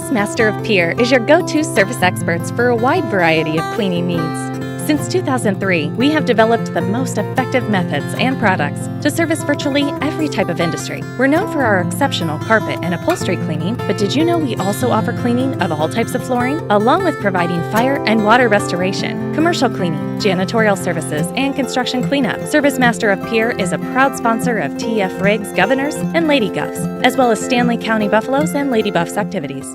Service Master of Pier is your go-to service experts for a wide variety of cleaning needs. Since 2003, we have developed the most effective methods and products to service virtually every type of industry. We're known for our exceptional carpet and upholstery cleaning, but did you know we also offer cleaning of all types of flooring, along with providing fire and water restoration, commercial cleaning, janitorial services, and construction cleanup. Service Master of Pier is a proud sponsor of TF Riggs Governors and Lady Govs, as well as Stanley County Buffaloes and Lady Buffs activities.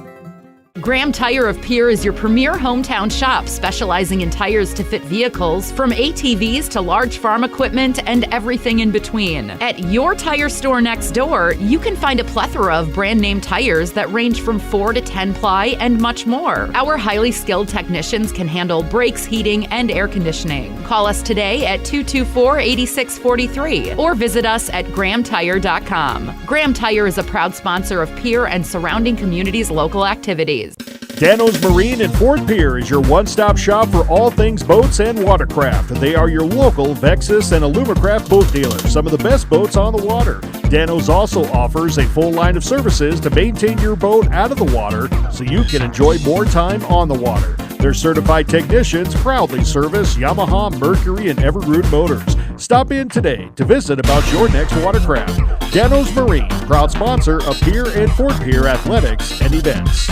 Graham Tire of Pier is your premier hometown shop, specializing in tires to fit vehicles, from ATVs to large farm equipment and everything in between. At your tire store next door, you can find a plethora of brand name tires that range from 4 to 10 ply and much more. Our highly skilled technicians can handle brakes, heating, and air conditioning. Call us today at 224-8643 or visit us at grahamtire.com. Graham Tire is a proud sponsor of Pier and surrounding communities' local activities. Dano's Marine in Fort Pierre is your one-stop shop for all things boats and watercraft. They are your local Vexus and Alumacraft boat dealer, some of the best boats on the water. Dano's also offers a full line of services to maintain your boat out of the water so you can enjoy more time on the water. Their certified technicians proudly service Yamaha, Mercury, and Evergreen motors. Stop in today to visit about your next watercraft. Dano's Marine, proud sponsor of Pier and Fort Pierre athletics and events.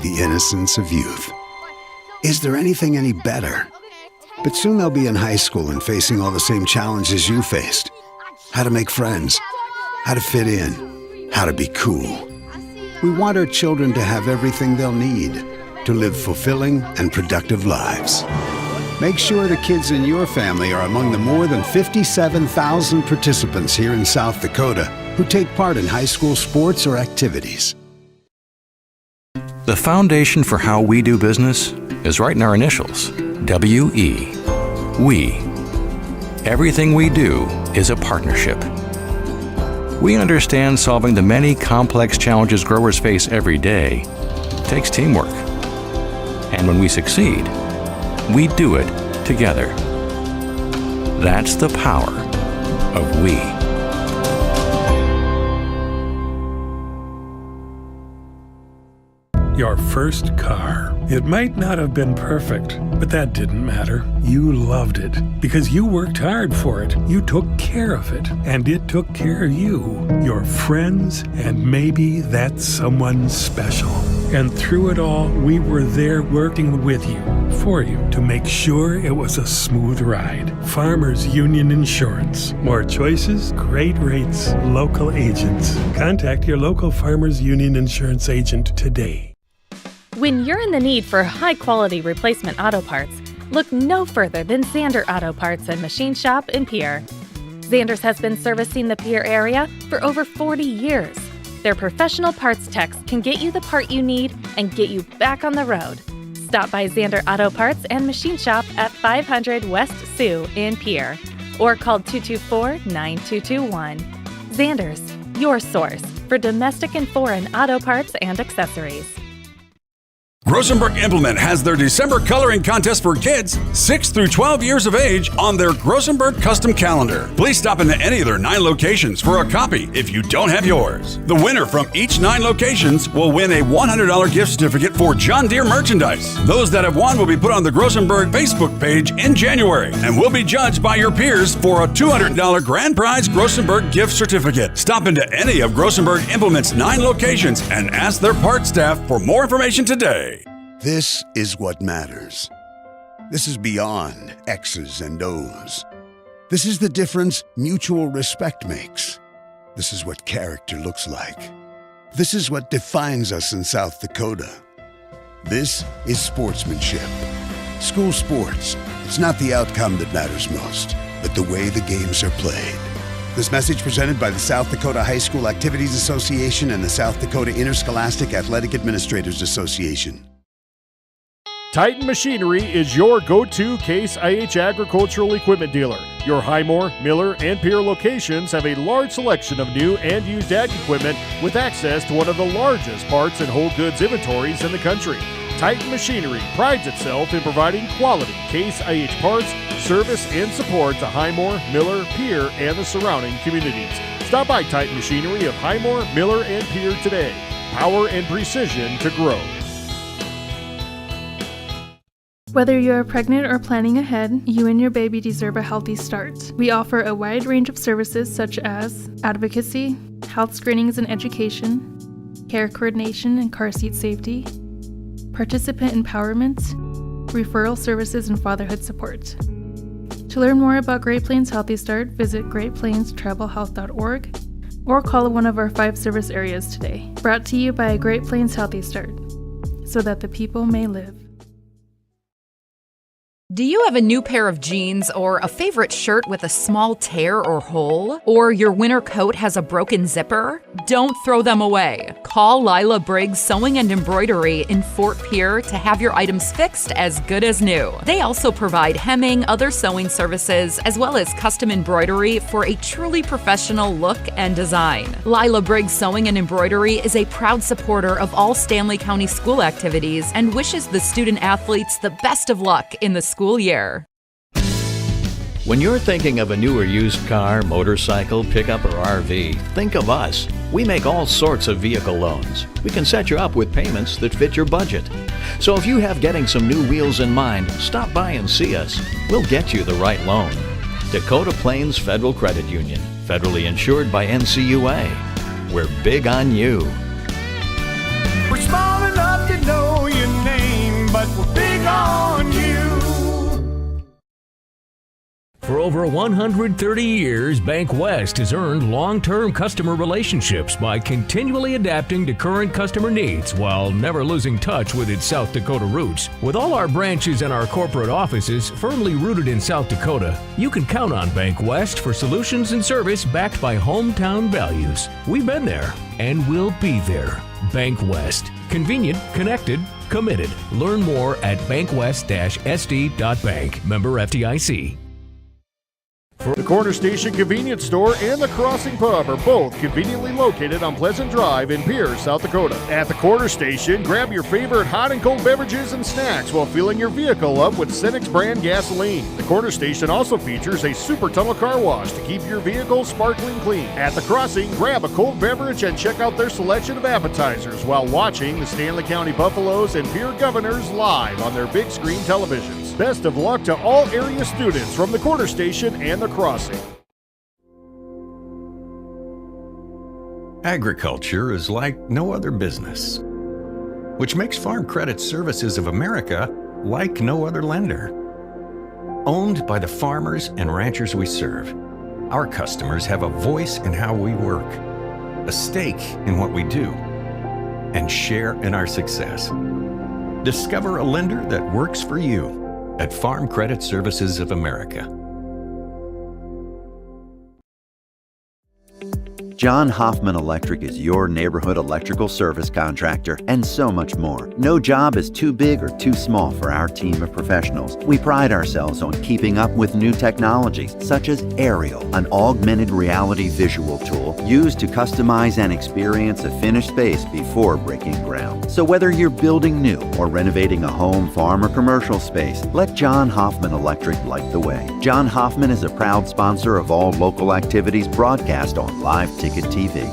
The innocence of youth. Is there anything any better? But soon they'll be in high school and facing all the same challenges you faced. How to make friends, how to fit in, how to be cool. We want our children to have everything they'll need to live fulfilling and productive lives. Make sure the kids in your family are among the more than 57,000 participants here in South Dakota who take part in high school sports or activities. The foundation for how we do business is right in our initials, W-E. We. Everything we do is a partnership. We understand solving the many complex challenges growers face every day takes teamwork. And when we succeed, we do it together. That's the power of we. Your first car. It might not have been perfect, but that didn't matter. You loved it because you worked hard for it. You took care of it, and it took care of you, your friends, and maybe that someone special. And through it all, we were there working with you, for you, to make sure it was a smooth ride. Farmers Union Insurance. More choices, great rates, local agents. Contact your local Farmers Union Insurance agent today. When you're in the need for high-quality replacement auto parts, look no further than Zander Auto Parts and Machine Shop in Pierre. Zander's has been servicing the Pierre area for over 40 years. Their professional parts techs can get you the part you need and get you back on the road. Stop by Zander Auto Parts and Machine Shop at 500 West Sioux in Pierre or call 224-9221. Zander's, your source for domestic and foreign auto parts and accessories. Grosenberg Implement has their December coloring contest for kids 6 through 12 years of age on their Grosenberg custom calendar. Please stop into any of their 9 locations for a copy if you don't have yours. The winner from each 9 locations will win a $100 gift certificate for John Deere merchandise. Those that have won will be put on the Grosenberg Facebook page in January and will be judged by your peers for a $200 grand prize Grosenberg gift certificate. Stop into any of Grosenberg Implement's 9 locations and ask their parts staff for more information today. This is what matters. This is beyond X's and O's. This is the difference mutual respect makes. This is what character looks like. This is what defines us in South Dakota. This is sportsmanship. School sports. It's not the outcome that matters most, but the way the games are played. This message presented by the South Dakota High School Activities Association and the South Dakota Interscholastic Athletic Administrators Association. Titan Machinery is your go-to Case IH agricultural equipment dealer. Your Highmore, Miller, and Pierre locations have a large selection of new and used ag equipment with access to one of the largest parts and whole goods inventories in the country. Titan Machinery prides itself in providing quality Case IH parts, service, and support to Highmore, Miller, Pierre, and the surrounding communities. Stop by Titan Machinery of Highmore, Miller, and Pierre today. power and precision to grow. Whether you are pregnant or planning ahead, you and your baby deserve a healthy start. We offer a wide range of services such as advocacy, health screenings and education, care coordination and car seat safety, participant empowerment, referral services, and fatherhood support. To learn more about Great Plains Healthy Start, visit greatplainstravelhealth.org or call one of our 5 service areas today. Brought to you by Great Plains Healthy Start, so that the people may live. Do you have a new pair of jeans or a favorite shirt with a small tear or hole? Or your winter coat has a broken zipper? Don't throw them away. Call Lila Briggs Sewing and Embroidery in Fort Pierre to have your items fixed as good as new. They also provide hemming, other sewing services, as well as custom embroidery for a truly professional look and design. Lila Briggs Sewing and Embroidery is a proud supporter of all Stanley County school activities and wishes the student athletes the best of luck in the school year. When you're thinking of a new or used car, motorcycle, pickup, or RV, think of us. We make all sorts of vehicle loans. We can set you up with payments that fit your budget. So if you have getting some new wheels in mind, stop by and see us. We'll get you the right loan. Dakota Plains Federal Credit Union, federally insured by NCUA. We're big on you. We're small enough to know your name, but we're big on you. For over 130 years, Bank West has earned long-term customer relationships by continually adapting to current customer needs while never losing touch with its South Dakota roots. With all our branches and our corporate offices firmly rooted in South Dakota, you can count on Bank West for solutions and service backed by hometown values. We've been there and we'll be there. Bank West. Convenient, connected, committed. Learn more at bankwest-sd.bank. Member FDIC. The Corner Station Convenience Store and the Crossing Pub are both conveniently located on Pleasant Drive in Pierre, South Dakota. At the Corner Station, grab your favorite hot and cold beverages and snacks while filling your vehicle up with Cenex brand gasoline. The Corner Station also features a super tunnel car wash to keep your vehicle sparkling clean. At the Crossing, grab a cold beverage and check out their selection of appetizers while watching the Stanley County Buffaloes and Pierre Governors live on their big screen televisions. Best of luck to all area students from the Corner Station and the Crossing. Agriculture is like no other business, which makes Farm Credit Services of America like no other lender. Owned by the farmers and ranchers we serve, our customers have a voice in how we work, a stake in what we do, and share in our success. Discover a lender that works for you at Farm Credit Services of America. John Hoffman Electric is your neighborhood electrical service contractor, and so much more. No job is too big or too small for our team of professionals. We pride ourselves on keeping up with new technologies, such as Aerial, an augmented reality visual tool used to customize and experience a finished space before breaking ground. So whether you're building new or renovating a home, farm, or commercial space, let John Hoffman Electric light the way. John Hoffman is a proud sponsor of all local activities broadcast on Live Ticket TV.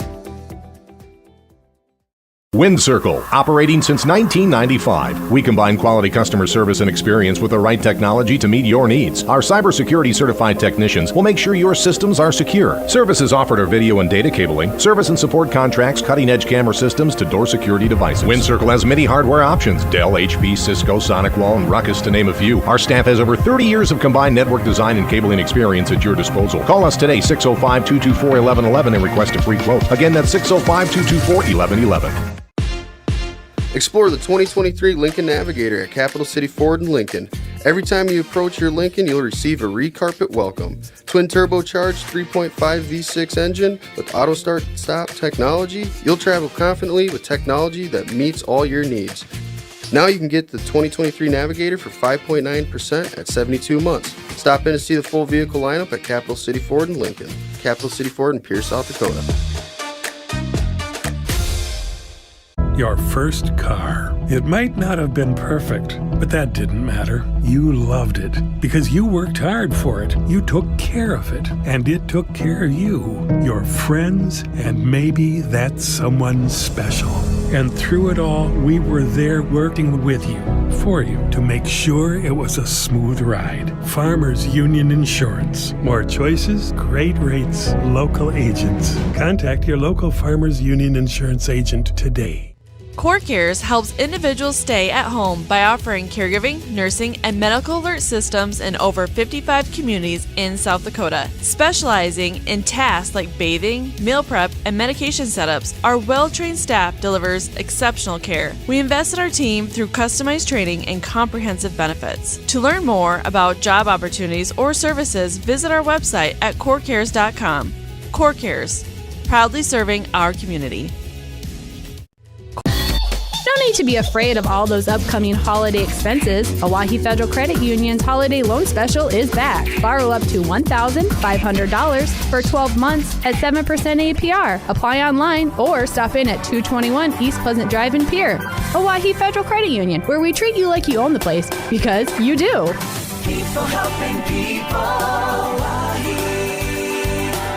WindCircle, operating since 1995. We combine quality customer service and experience with the right technology to meet your needs. Our cybersecurity certified technicians will make sure your systems are secure. Services offered are video and data cabling, service and support contracts, cutting-edge camera systems to door security devices. WindCircle has many hardware options: Dell, HP, Cisco, SonicWall, and Ruckus, to name a few. Our staff has over 30 years of combined network design and cabling experience at your disposal. Call us today, 605-224-1111, and request a free quote. Again, that's 605-224-1111. Explore the 2023 Lincoln Navigator at Capital City Ford in Lincoln. Every time you approach your Lincoln, you'll receive a recarpet welcome. Twin turbocharged 3.5 V6 engine with auto start-stop technology. You'll travel confidently with technology that meets all your needs. Now you can get the 2023 Navigator for 5.9% at 72 months. Stop in to see the full vehicle lineup at Capital City Ford in Lincoln. Capital City Ford in Pierce, South Dakota. Your first car. It might not have been perfect, but that didn't matter. You loved it because you worked hard for it. You took care of it, and it took care of you, your friends, and maybe that someone special. And through it all, we were there working with you, for you, to make sure it was a smooth ride. Farmers Union Insurance. More choices, great rates, local agents. Contact your local Farmers Union Insurance agent today. CoreCares helps individuals stay at home by offering caregiving, nursing, and medical alert systems in over 55 communities in South Dakota. Specializing in tasks like bathing, meal prep, and medication setups, our well-trained staff delivers exceptional care. We invest in our team through customized training and comprehensive benefits. To learn more about job opportunities or services, visit our website at corecares.com. CoreCares, proudly serving our community. No need to be afraid of all those upcoming holiday expenses. Oahe Federal Credit Union's holiday loan special is back. Borrow up to $1,500 for 12 months at 7% APR. Apply online or stop in at 221 East Pleasant Drive in Pierre. Oahe Federal Credit Union, where we treat you like you own the place, because you do. People helping people.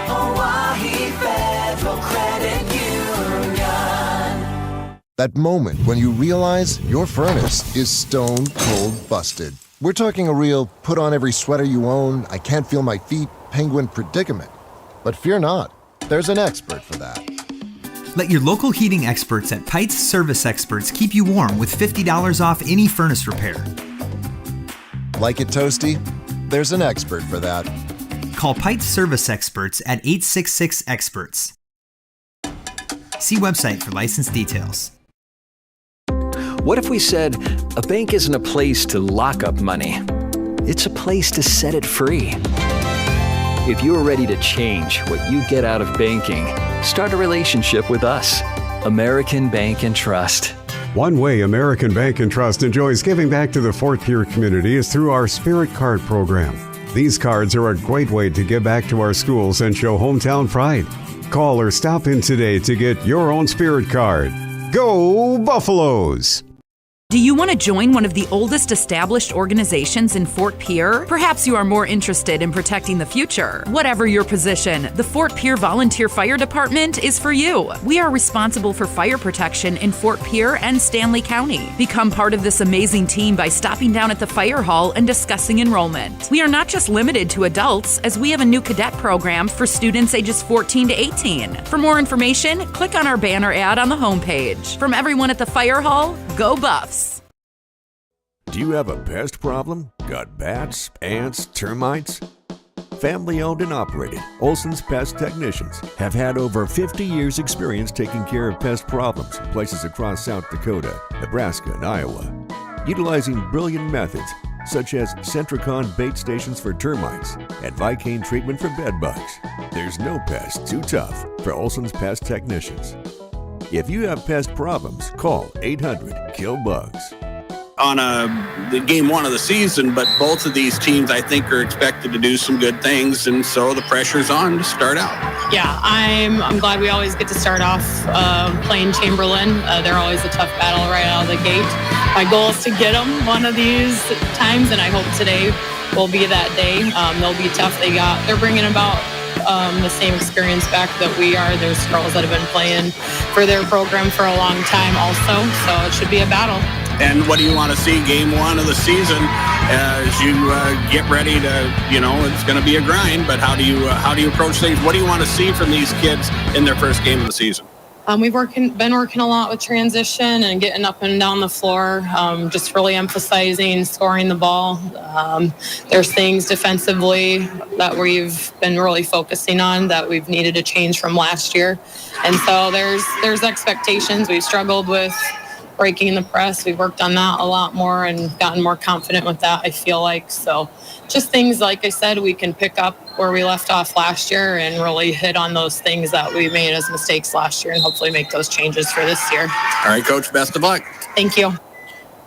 Oahe Federal Credit Union. That moment when you realize your furnace is stone cold busted. We're talking a real put on every sweater you own, I can't feel my feet, penguin predicament. But fear not, there's an expert for that. Let your local heating experts at Pites Service Experts keep you warm with $50 off any furnace repair. Like it toasty? There's an expert for that. Call Pites Service Experts at 866-EXPERTS. See website for license details. What if we said a bank isn't a place to lock up money? It's a place to set it free. If you're ready to change what you get out of banking, start a relationship with us. American Bank and Trust. One way American Bank and Trust enjoys giving back to the Fort Pierre community is through our Spirit Card program. These cards are a great way to give back to our schools and show hometown pride. Call or stop in today to get your own Spirit Card. Go Buffaloes! Do you want to join one of the oldest established organizations in Fort Pierre? Perhaps you are more interested in protecting the future. Whatever your position, the Fort Pierre Volunteer Fire Department is for you. We are responsible for fire protection in Fort Pierre and Stanley County. Become part of this amazing team by stopping down at the fire hall and discussing enrollment. We are not just limited to adults, as we have a new cadet program for students ages 14 to 18. For more information, click on our banner ad on the homepage. From everyone at the fire hall, go Buffs! Do you have a pest problem? Got bats, ants, termites? Family owned and operated, Olson's Pest Technicians have had over 50 years experience taking care of pest problems in places across South Dakota, Nebraska, and Iowa. Utilizing brilliant methods such as Centricon bait stations for termites and Vicane treatment for bed bugs. There's no pest too tough for Olson's Pest Technicians. If you have pest problems, call 800-KILL-BUGS. On the game one of the season, but both of these teams I think are expected to do some good things, and so the pressure's on to start out. Yeah, I'm glad we always get to start off playing Chamberlain. They're always a tough battle right out of the gate. My goal is to get them one of these times, and I hope today will be that day. They'll be tough. They're bringing about the same experience back that we are. There's girls that have been playing for their program for a long time also, so it should be a battle. And what do you want to see game one of the season as you get ready to, it's going to be a grind, but how do you approach things? What do you want to see from these kids in their first game of the season? We've been working a lot with transition and getting up and down the floor, just really emphasizing scoring the ball. There's things defensively that we've been really focusing on that we've needed to change from last year. And so there's expectations. We've struggled with breaking the press. We've worked on that a lot more and gotten more confident with that, I feel like. So just things, like I said, we can pick up where we left off last year and really hit on those things that we made as mistakes last year and hopefully make those changes for this year. All right, Coach, best of luck. Thank you.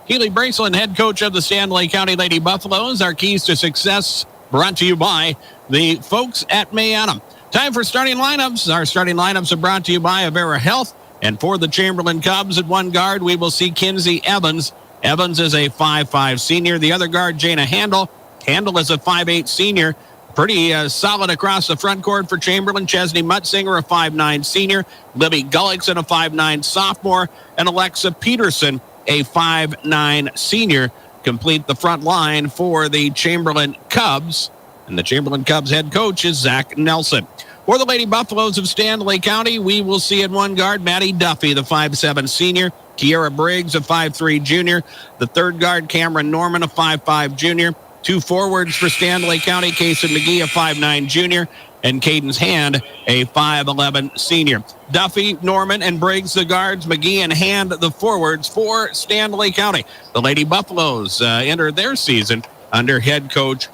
Keely Braceland, head coach of the Stanley County Lady Buffaloes. Our keys to success brought to you by the folks at Mayanum. Time for starting lineups. Our starting lineups are brought to you by Avera Health. And for the Chamberlain Cubs at one guard, we will see Kinsey Evans. Evans is a 5'5 senior. The other guard, Jana Handel. Handel is a 5'8 senior. Pretty solid across the front court for Chamberlain. Chesney Mutzinger, a 5'9 senior. Libby Gullickson, a 5'9 sophomore. And Alexa Peterson, a 5'9 senior, complete the front line for the Chamberlain Cubs. And the Chamberlain Cubs head coach is Zach Nelson. For the Lady Buffaloes of Stanley County, we will see at one guard Maddie Duffy, the 5'7 senior. Kiera Briggs, a 5'3 junior. The third guard, Cameron Norman, a 5'5 junior. Two forwards for Stanley County, Kason McGee, a 5'9 junior, and Cadence Hand, a 5'11 senior. Duffy, Norman, and Briggs, the guards. McGee and Hand, the forwards for Stanley County. The Lady Buffaloes enter their season under head coach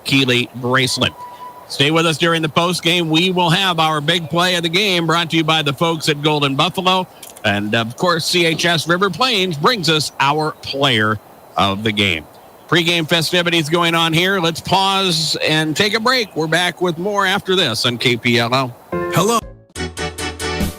Keely Bracelet. Stay with us during the post game. We will have our big play of the game brought to you by the folks at Golden Buffalo. And, of course, CHS River Plains brings us our player of the game. Pre-game festivities going on here. Let's pause and take a break. We're back with more after this on KPLO. Hello.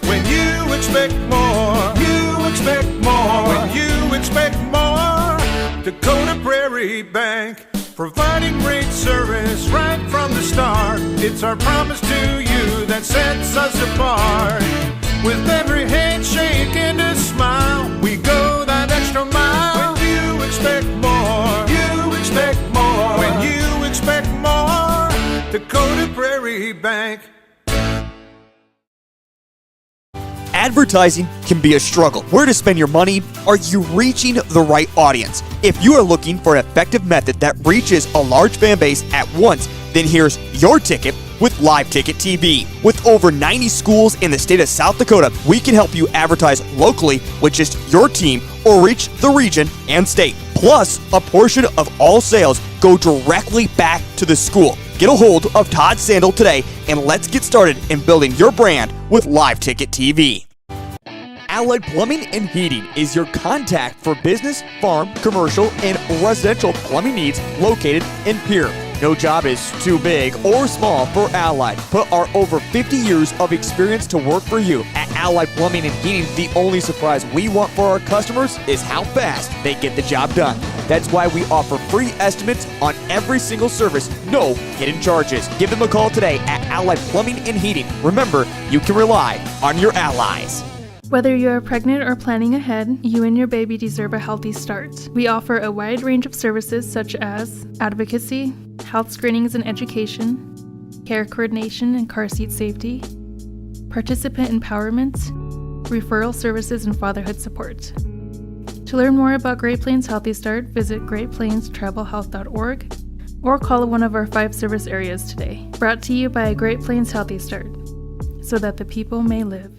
When you expect more, you expect more. When you expect more, Dakota Prairie Bank, providing great service right from the start. It's our promise to you that sets us apart. With every handshake and a smile, we go that extra mile. When you expect more, you expect more. When you expect more, Dakota Prairie Bank. Advertising can be a struggle. Where to spend your money? Are you reaching the right audience? If you are looking for an effective method that reaches a large fan base at once, then here's your ticket with Live Ticket TV. With over 90 schools in the state of South Dakota, we can help you advertise locally with just your team or reach the region and state. Plus, a portion of all sales go directly back to the school. Get a hold of Todd Sandel today and let's get started in building your brand with Live Ticket TV. Allied Plumbing and Heating is your contact for business, farm, commercial, and residential plumbing needs located in Pierre. No job is too big or small for Allied. Put our over 50 years of experience to work for you. At Allied Plumbing and Heating, the only surprise we want for our customers is how fast they get the job done. That's why we offer free estimates on every single service, no hidden charges. Give them a call today at Allied Plumbing and Heating. Remember, you can rely on your allies. Whether you are pregnant or planning ahead, you and your baby deserve a healthy start. We offer a wide range of services such as advocacy, health screenings and education, care coordination and car seat safety, participant empowerment, referral services, and fatherhood support. To learn more about Great Plains Healthy Start, visit greatplainstravelhealth.org or call one of our 5 service areas today. Brought to you by Great Plains Healthy Start, so that the people may live.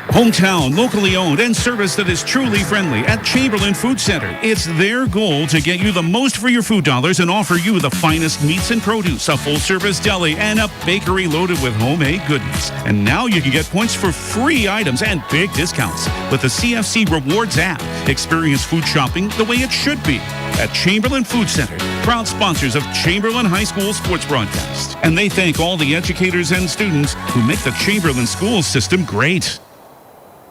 Hometown, locally owned, and service that is truly friendly at Chamberlain Food Center. It's their goal to get you the most for your food dollars and offer you the finest meats and produce, a full-service deli, and a bakery loaded with homemade goodness. And now you can get points for free items and big discounts with the CFC Rewards app. Experience food shopping the way it should be at Chamberlain Food Center, proud sponsors of Chamberlain High School sports broadcast. And they thank all the educators and students who make the Chamberlain school system great.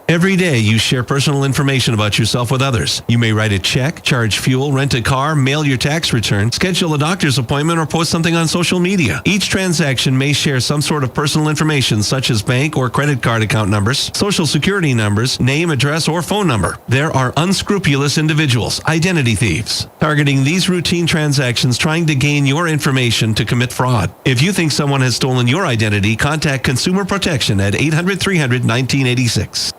Every day you share personal information about yourself with others. You may write a check, charge fuel, rent a car, mail your tax return, schedule a doctor's appointment, or post something on social media. Each transaction may share some sort of personal information such as bank or credit card account numbers, social security numbers, name, address, or phone number. There are unscrupulous individuals, identity thieves, targeting these routine transactions trying to gain your information to commit fraud. If you think someone has stolen your identity, contact Consumer Protection at 800-300-1986.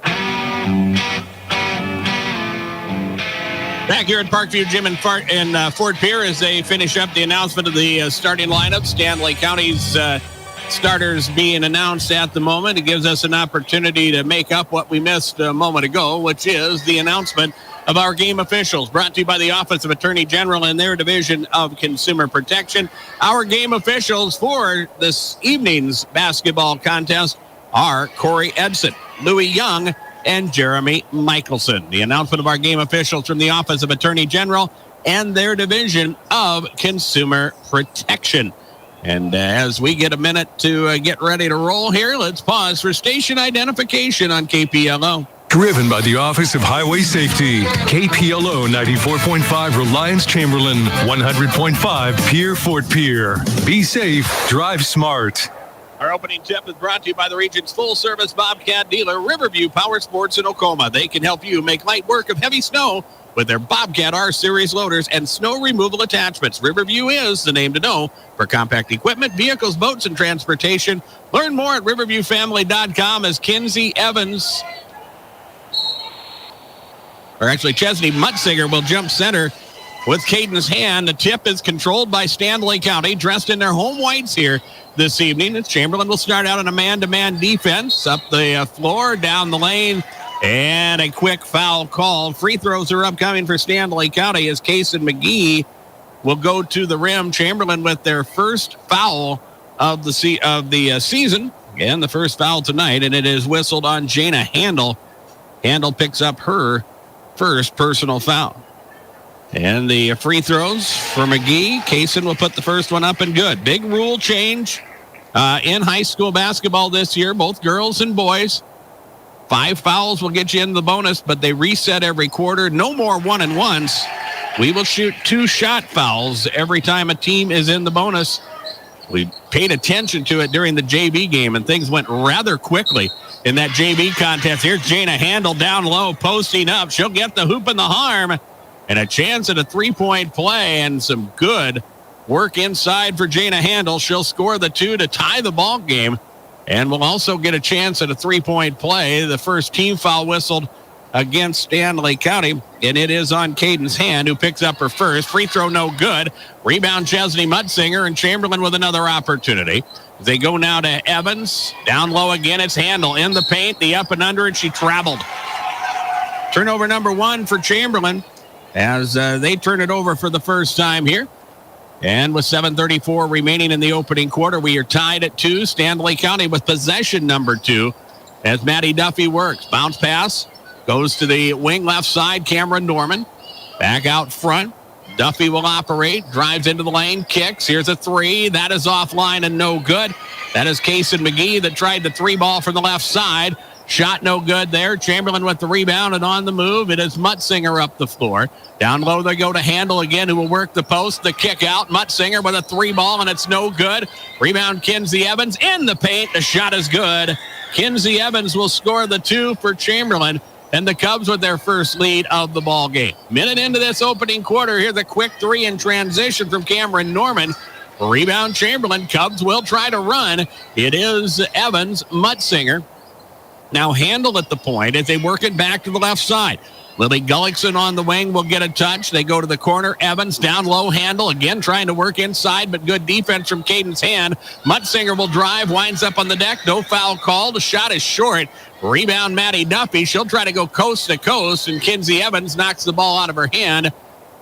Back here at Parkview Gym in Fort Pierre as they finish up the announcement of the starting lineup. Stanley County's starters being announced at the moment. It gives us an opportunity to make up what we missed a moment ago, which is the announcement of our game officials, brought to you by the Office of Attorney General and their Division of Consumer Protection. Our game officials for this evening's basketball contest are Corey Edson, Louis Young, and Jeremy Michelson. The announcement of our game officials from the Office of Attorney General and their Division of Consumer Protection. And as we get a minute to get ready to roll here, let's pause for station identification on KPLO. Driven by the Office of Highway Safety. KPLO 94.5 Reliance Chamberlain, 100.5 Pier Fort Pier. Be safe, drive smart. Our opening tip is brought to you by the region's full-service Bobcat dealer, Riverview Power Sports in Oklahoma. They can help you make light work of heavy snow with their Bobcat R-Series loaders and snow removal attachments. Riverview is the name to know for compact equipment, vehicles, boats, and transportation. Learn more at riverviewfamily.com as Kinsey Evans, or actually Chesney Mutzinger, will jump center with Caden's hand. The tip is controlled by Stanley County, dressed in their home whites here this evening. As Chamberlain will start out on a man-to-man defense, up the floor, down the lane, and a quick foul call. Free throws are upcoming for Stanley County as Case and McGee will go to the rim. Chamberlain with their first foul of the season, and the first foul tonight, and it is whistled on Jana Handel. Handel picks up her first personal foul. And the free throws for McGee. Kaysen will put the first one up and good. Big rule change in high school basketball this year, both girls and boys. 5 fouls will get you in the bonus, but they reset every quarter. No more 1-and-1s. We will shoot 2 shot fouls every time a team is in the bonus. We paid attention to it during the JB game, and things went rather quickly in that JB contest. Here's Jana Handel down low, posting up. She'll get the hoop and the harm, and a chance at a 3-point play, and some good work inside for Jana Handel. She'll score the 2 to tie the ball game, and will also get a chance at a 3-point play. The first team foul whistled against Stanley County, and it is on Caden's hand, who picks up her first. Free throw no good. Rebound Chesney Mutzinger, and Chamberlain with another opportunity. They go now to Evans. Down low again, it's Handel in the paint, the up and under, and she traveled. Turnover number 1 for Chamberlain as they turn it over for the first time here. And with 7:34 remaining in the opening quarter, we are tied at 2. Stanley County with possession number 2 as Maddie Duffy works. Bounce pass goes to the wing left side. Cameron Norman back out front. Duffy will operate, drives into the lane, kicks. Here's a 3. That is offline and no good. That is Case and McGee that tried the 3 ball from the left side. Shot no good there. Chamberlain with the rebound, and on the move, it is Mutzinger up the floor. Down low, they go to Handel again, who will work the post. The kick out. Mutzinger with a 3 ball, and it's no good. Rebound, Kinsey Evans in the paint. The shot is good. Kinsey Evans will score the 2 for Chamberlain, and the Cubs with their first lead of the ball game. Minute into this opening quarter, here's a quick 3 in transition from Cameron Norman. Rebound, Chamberlain. Cubs will try to run. It is Evans, Mutzinger. Now Handel at the point as they work it back to the left side. Lily Gullickson on the wing will get a touch. They go to the corner. Evans down low. Handel again trying to work inside, but good defense from Caden's hand. Mutzinger will drive, winds up on the deck. No foul called. The shot is short. Rebound, Maddie Duffy. She'll try to go coast to coast, and Kinsey Evans knocks the ball out of her hand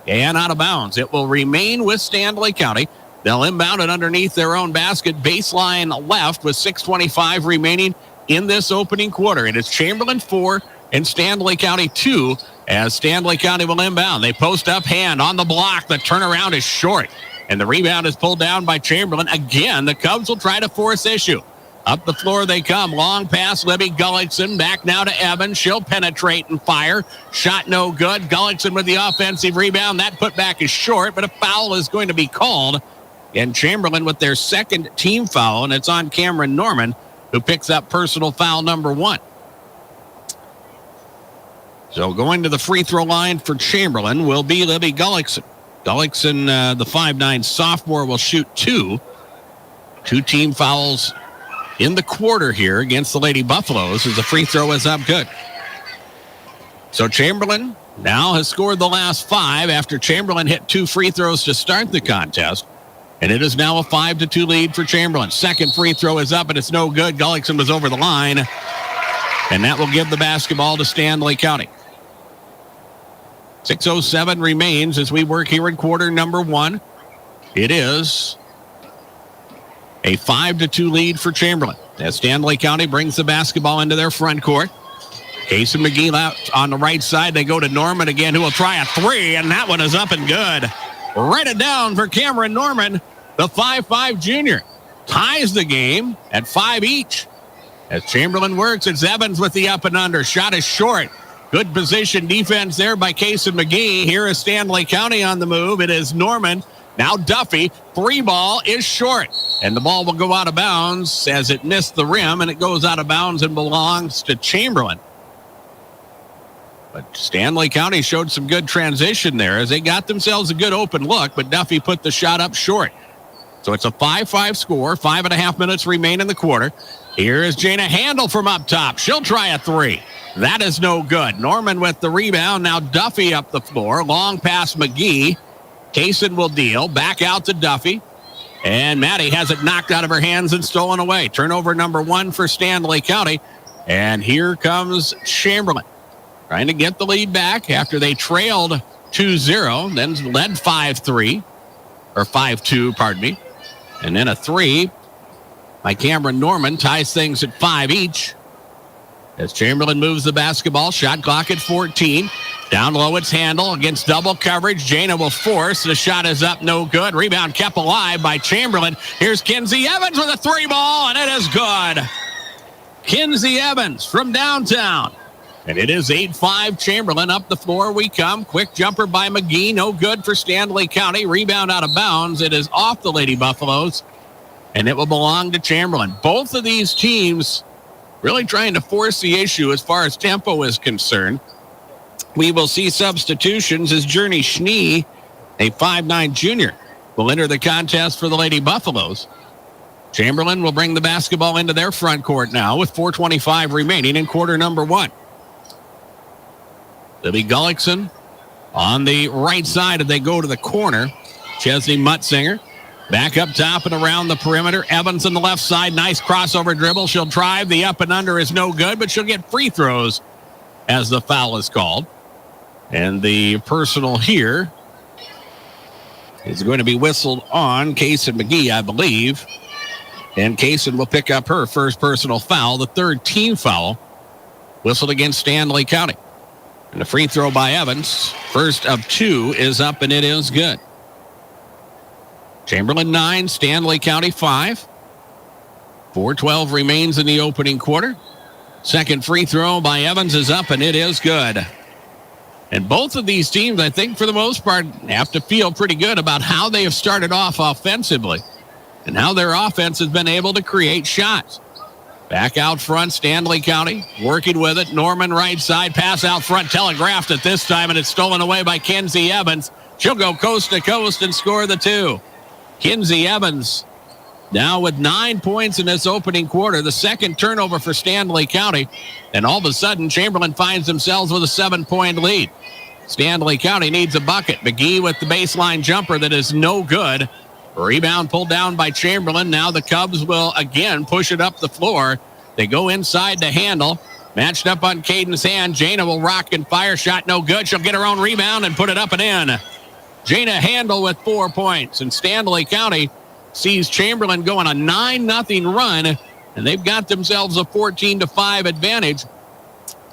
and out of bounds. It will remain with Stanley County. They'll inbound it underneath their own basket. Baseline left with 6:25 remaining in this opening quarter. It is Chamberlain 4 and Stanley County 2 as Stanley County will inbound. They post up, hand on the block. The turnaround is short, and the rebound is pulled down by Chamberlain. Again, the Cubs will try to force issue. Up the floor they come. Long pass, Libby Gullickson. Back now to Evans. She'll penetrate and fire. Shot no good. Gullickson with the offensive rebound. That putback is short, but a foul is going to be called. And Chamberlain with their second team foul, and it's on Cameron Norman, who picks up personal foul number 1. So going to the free throw line for Chamberlain will be Libby Gullickson. Gullickson, the 5'9" sophomore, will shoot 2. 2 team fouls in the quarter here against the Lady Buffaloes as the free throw is up good. So Chamberlain now has scored the last 5 after Chamberlain hit 2 free throws to start the contest. And it is now a 5-2 lead for Chamberlain. Second free throw is up, and it's no good. Gullickson was over the line. And that will give the basketball to Stanley County. 6:07 remains as we work here in quarter number 1. It is a 5-2 lead for Chamberlain as Stanley County brings the basketball into their front court. Case and McGee out on the right side. They go to Norman again, who will try a 3, and that one is up and good. Write it down for Cameron Norman. The 5'5" junior ties the game at 5 each. As Chamberlain works, it's Evans with the up and under. Shot is short. Good position defense there by Case and McGee. Here is Stanley County on the move. It is Norman. Now Duffy. 3 ball is short. And the ball will go out of bounds as it missed the rim, and it goes out of bounds and belongs to Chamberlain. But Stanley County showed some good transition there as they got themselves a good open look, but Duffy put the shot up short. So it's a 5-5 score. 5.5 minutes remain in the quarter. Here is Jana Handel from up top. She'll try a 3. That is no good. Norman with the rebound. Now Duffy up the floor. Long pass McGee. Kaysen will deal. Back out to Duffy. And Maddie has it knocked out of her hands and stolen away. Turnover number 1 for Stanley County. And here comes Chamberlain, trying to get the lead back after they trailed 2-0, then led 5-3, or 5-2, pardon me. And then a 3 by Cameron Norman ties things at 5 each. As Chamberlain moves the basketball, shot clock at 14. Down low, it's Handel against double coverage. Jana will force. The shot is up, no good. Rebound kept alive by Chamberlain. Here's Kinsey Evans with a 3 ball, and it is good. Kinsey Evans from downtown. And it is 8-5 Chamberlain. Up the floor we come. Quick jumper by McGee. No good for Stanley County. Rebound out of bounds. It is off the Lady Buffaloes, and it will belong to Chamberlain. Both of these teams really trying to force the issue as far as tempo is concerned. We will see substitutions as Journey Schnee, a 5'9 junior, will enter the contest for the Lady Buffaloes. Chamberlain will bring the basketball into their front court now with 4:25 remaining in quarter number 1. Libby Gullickson on the right side as they go to the corner. Chesney Mutzinger back up top and around the perimeter. Evans on the left side. Nice crossover dribble. She'll drive. The up and under is no good, but she'll get free throws as the foul is called. And the personal here is going to be whistled on Kaysen McGee, I believe. And Kaysen will pick up her first personal foul, the 3rd team foul, whistled against Stanley County. And a free throw by Evans, first of 2, is up, and it is good. Chamberlain 9, Stanley County 5. 4:12 remains in the opening quarter. Second free throw by Evans is up, and it is good. And both of these teams, I think, for the most part, have to feel pretty good about how they have started off offensively and how their offense has been able to create shots. Back out front, Stanley County working with it. Norman right side, pass out front, telegraphed it this time, and it's stolen away by Kinsey Evans. She'll go coast to coast and score the 2. Kinsey Evans now with 9 points in this opening quarter, the second turnover for Stanley County. And all of a sudden, Chamberlain finds themselves with a 7-point lead. Stanley County needs a bucket. McGee with the baseline jumper that is no good. Rebound pulled down by Chamberlain. Now the Cubs will again push it up the floor. They go inside to Handel. Matched up on Caden's hand. Jana will rock and fire. Shot no good. She'll get her own rebound and put it up and in. Jana Handel with 4 points. And Stanley County sees Chamberlain go on a 9-0 run. And they've got themselves a 14-5 advantage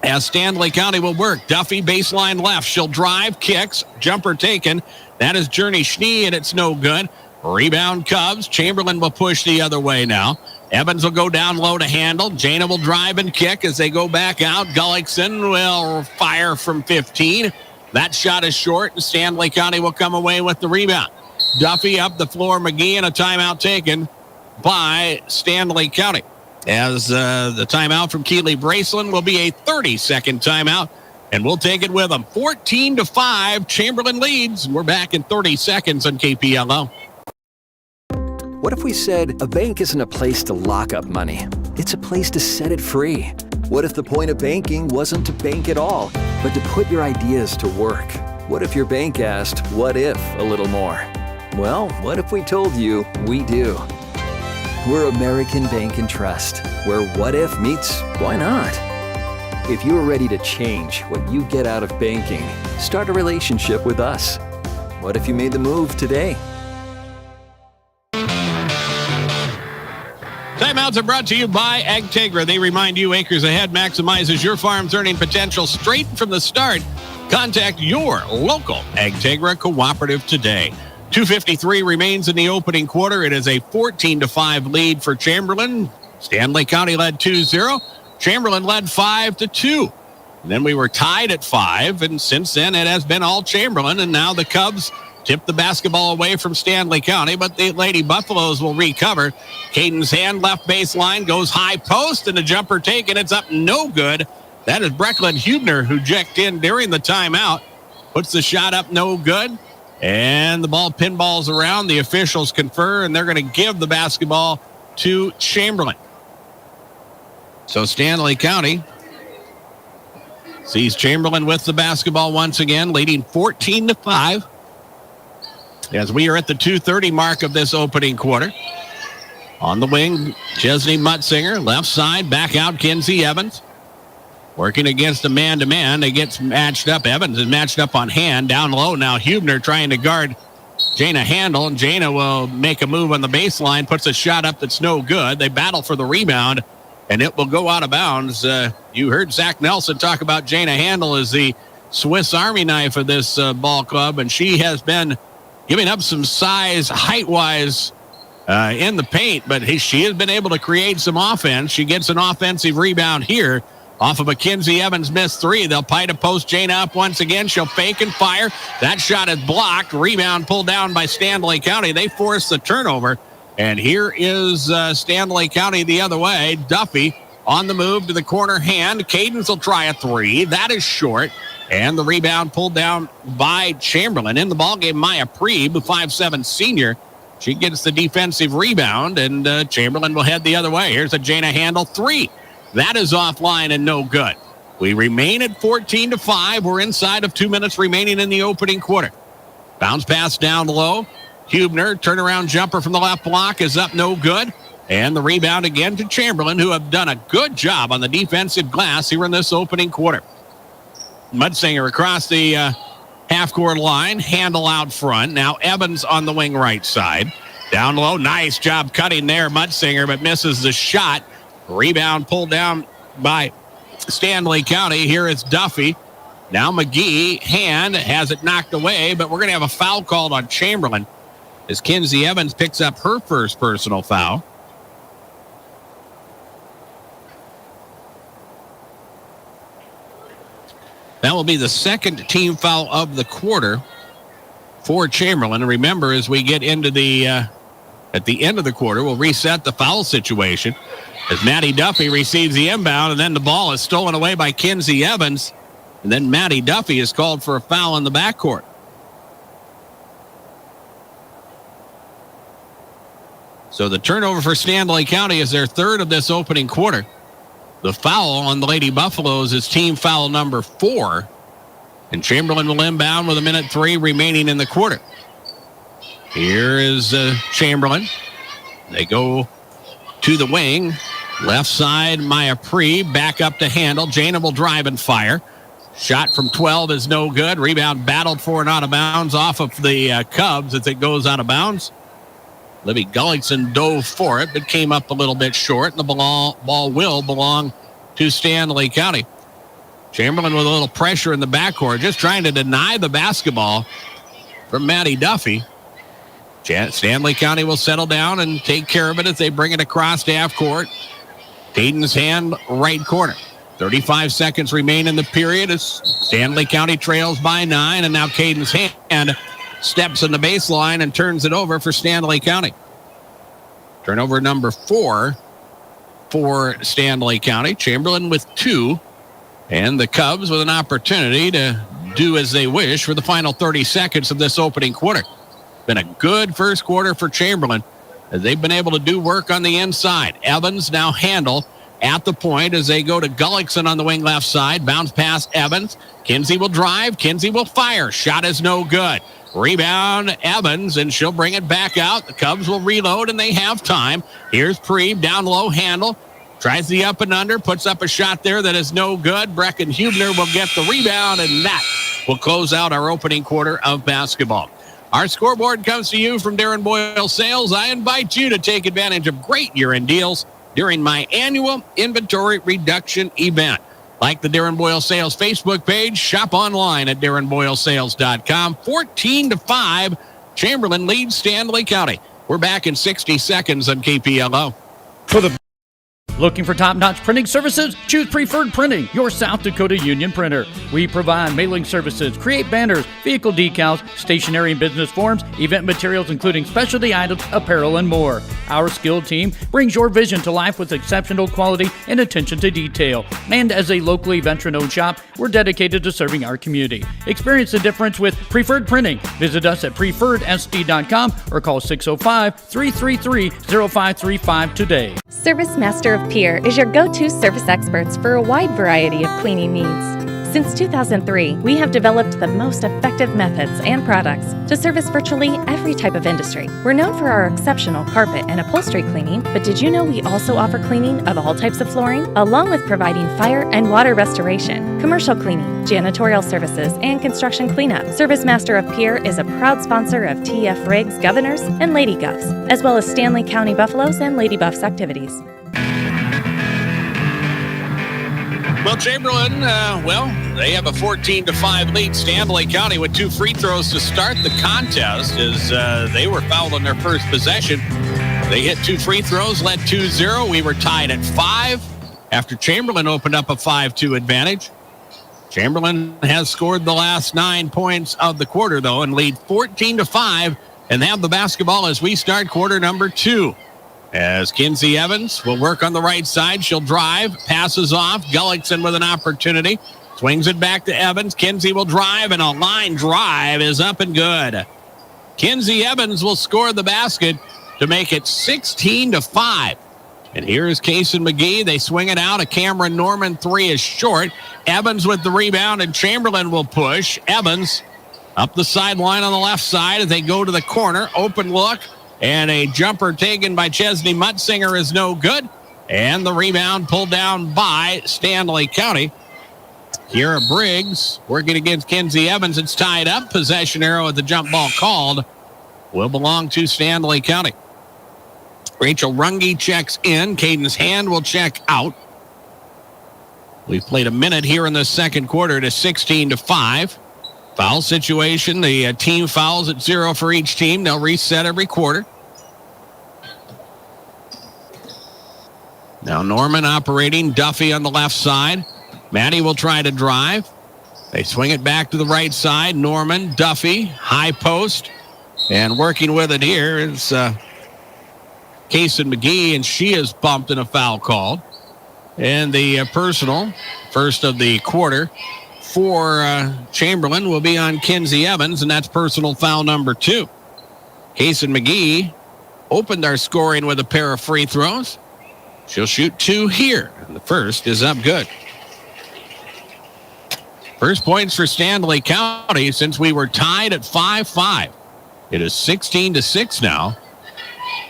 as Stanley County will work. Duffy baseline left. She'll drive, kicks, jumper taken. That is Journey Schnee, and it's no good. Rebound Cubs. Chamberlain will push the other way now. Evans will go down low to Handel. Jana will drive and kick as they go back out. Gullickson will fire from 15. That shot is short, and Stanley County will come away with the rebound. Duffy up the floor. McGee, and a timeout taken by Stanley County. As the timeout from Keeley Braceland will be a 30-second timeout, and we'll take it with them. 14-5, Chamberlain leads. We're back in 30 seconds on KPLO. What if we said a bank isn't a place to lock up money? It's a place to set it free. What if the point of banking wasn't to bank at all, but to put your ideas to work? What if your bank asked, what if, a little more? Well, what if we told you we do? We're American Bank and Trust, where what if meets why not? If you're ready to change what you get out of banking, start a relationship with us. What if you made the move today? Timeouts are brought to you by Agtegra. They remind you Acres Ahead maximizes your farm's earning potential straight from the start. Contact your local Agtegra cooperative today. 2:53 remains in the opening quarter. It is a 14-5 lead for Chamberlain. Stanley County led 2-0. Chamberlain led 5-2. And then we were tied at 5, and since then it has been all Chamberlain, and now the Cubs tip the basketball away from Stanley County, but the Lady Buffaloes will recover. Caden's hand, left baseline, goes high post, and the jumper taken. It's up, no good. That is Brecklin Hubner, who checked in during the timeout. Puts the shot up, no good. And the ball pinballs around. The officials confer, and they're going to give the basketball to Chamberlain. So Stanley County sees Chamberlain with the basketball once again, leading 14-5. As we are at the 2:30 mark of this opening quarter. On the wing, Chesney Mutzinger, left side, back out Kinsey Evans. Working against a man-to-man, they get matched up. Evans is matched up on hand, down low now. Hubner trying to guard Jana Handel, and Jana will make a move on the baseline, puts a shot up that's no good. They battle for the rebound, and it will go out of bounds. You heard Zach Nelson talk about Jana Handel as the Swiss Army knife of this ball club, and she has been giving up some size, height-wise, in the paint, but she has been able to create some offense. She gets an offensive rebound here off of a Kinsey Evans missed three. They'll pie to post Jana up once again. She'll fake and fire. That shot is blocked. Rebound pulled down by Stanley County. They force the turnover, and here is Stanley County the other way. Duffy on the move to the corner hand. Cadence will try a three. That is short. And the rebound pulled down by Chamberlain. In the ballgame, Maya Preeb, 5'7" senior. She gets the defensive rebound, and Chamberlain will head the other way. Here's a Jana Handel three. That is offline and no good. We remain at 14-5. We're inside of 2 minutes remaining in the opening quarter. Bounce pass down low. Hubner, turnaround jumper from the left block is up, no good. And the rebound again to Chamberlain, who have done a good job on the defensive glass here in this opening quarter. Mutzinger across the half-court line. Handle out front. Now Evans on the wing right side. Down low. Nice job cutting there, Mutzinger, but misses the shot. Rebound pulled down by Stanley County. Here it's Duffy. Now McGee. Hand has it knocked away, but we're going to have a foul called on Chamberlain as Kinsey Evans picks up her first personal foul. That will be the second team foul of the quarter for Chamberlain. And remember, as we get into at the end of the quarter, we'll reset the foul situation as Maddie Duffy receives the inbound, and then the ball is stolen away by Kinsey Evans. And then Maddie Duffy is called for a foul in the backcourt. So the turnover for Stanley County is their third of this opening quarter. The foul on the Lady Buffaloes is team foul number 4. And Chamberlain will inbound with 1:03 remaining in the quarter. Here is Chamberlain. They go to the wing. Left side, Maya Preeb. Back up to Handel. Jana will drive and fire. Shot from 12 is no good. Rebound battled for and out of bounds off of the Cubs as it goes out of bounds. Libby Gullickson dove for it, but came up a little bit short, and the ball will belong to Stanley County. Chamberlain with a little pressure in the backcourt, just trying to deny the basketball from Maddie Duffy. Stanley County will settle down and take care of it as they bring it across to half court. Caden's hand, right corner. 35 seconds remain in the period as Stanley County trails by 9, and now Caden's hand steps in the baseline and turns it over for Stanley County. Turnover number 4 for Stanley County. Chamberlain with 2, and the Cubs with an opportunity to do as they wish for the final 30 seconds of this opening quarter. Been a good first quarter for Chamberlain as they've been able to do work on the inside. Evans now Handel at the point as they go to Gullickson on the wing left side. Bounce pass Evans. Kinsey will drive. Kinsey will fire. Shot is no good. Rebound Evans, and she'll bring it back out. The Cubs will reload, and they have time. Here's Preeb, down low, Handel. Tries the up and under, puts up a shot there that is no good. Brecken Hubner will get the rebound, and that will close out our opening quarter of basketball. Our scoreboard comes to you from Darren Boyle Sales. I invite you to take advantage of great year-end deals during my annual inventory reduction event. Like the Darren Boyle Sales Facebook page, shop online at darrenboylesales.com. 14-5, Chamberlain leads Stanley County. We're back in 60 seconds on KPLO. For the Looking for top-notch printing services? Choose Preferred Printing, your South Dakota union printer. We provide mailing services, create banners, vehicle decals, stationery and business forms, event materials including specialty items, apparel, and more. Our skilled team brings your vision to life with exceptional quality and attention to detail. And as a locally veteran-owned shop, we're dedicated to serving our community. Experience the difference with Preferred Printing. Visit us at preferredsd.com or call 605-333-0535 today. Service Master of Pier is your go-to service experts for a wide variety of cleaning needs. Since 2003, we have developed the most effective methods and products to service virtually every type of industry. We're known for our exceptional carpet and upholstery cleaning, but did you know we also offer cleaning of all types of flooring, along with providing fire and water restoration, commercial cleaning, janitorial services, and construction cleanup. Service Master of Pier is a proud sponsor of TF Riggs Governors and Lady Govs, as well as Stanley County Buffaloes and Lady Buffs activities. Well, Chamberlain, they have a 14-5 lead. Stanley County with 2 free throws to start the contest as they were fouled on their first possession. They hit 2 free throws, led 2-0. We were tied at 5 after Chamberlain opened up a 5-2 advantage. Chamberlain has scored the last 9 points of the quarter, though, and lead 14-5 and have the basketball as we start quarter number 2. As Kinsey Evans will work on the right side. She'll drive, passes off. Gullickson with an opportunity. Swings it back to Evans. Kinsey will drive, and a line drive is up and good. Kinsey Evans will score the basket to make it 16-5. And here's Kason McGee. They swing it out. A Cameron Norman 3 is short. Evans with the rebound, and Chamberlain will push. Evans up the sideline on the left side as they go to the corner. Open look. And a jumper taken by Chesney Mutsinger is no good. And the rebound pulled down by Stanley County. Kira Briggs working against Kinsey Evans. It's tied up. Possession arrow at the jump ball called will belong to Stanley County. Rachel Runge checks in. Caden's Hand will check out. We've played a minute here in the second quarter to 16-5. Foul situation. The team fouls at 0 for each team. They'll reset every quarter. Now Norman operating. Duffy on the left side. Maddie will try to drive. They swing it back to the right side. Norman, Duffy, high post. And working with it here is Kason McGee, and she is bumped in a foul called. And the personal, first of the quarter, for Chamberlain will be on Kinsey Evans, and that's personal foul number 2. Kason McGee opened our scoring with a pair of free throws. She'll shoot 2 here, and the first is up good. First points for Stanley County since we were tied at 5-5. It is 16-6 now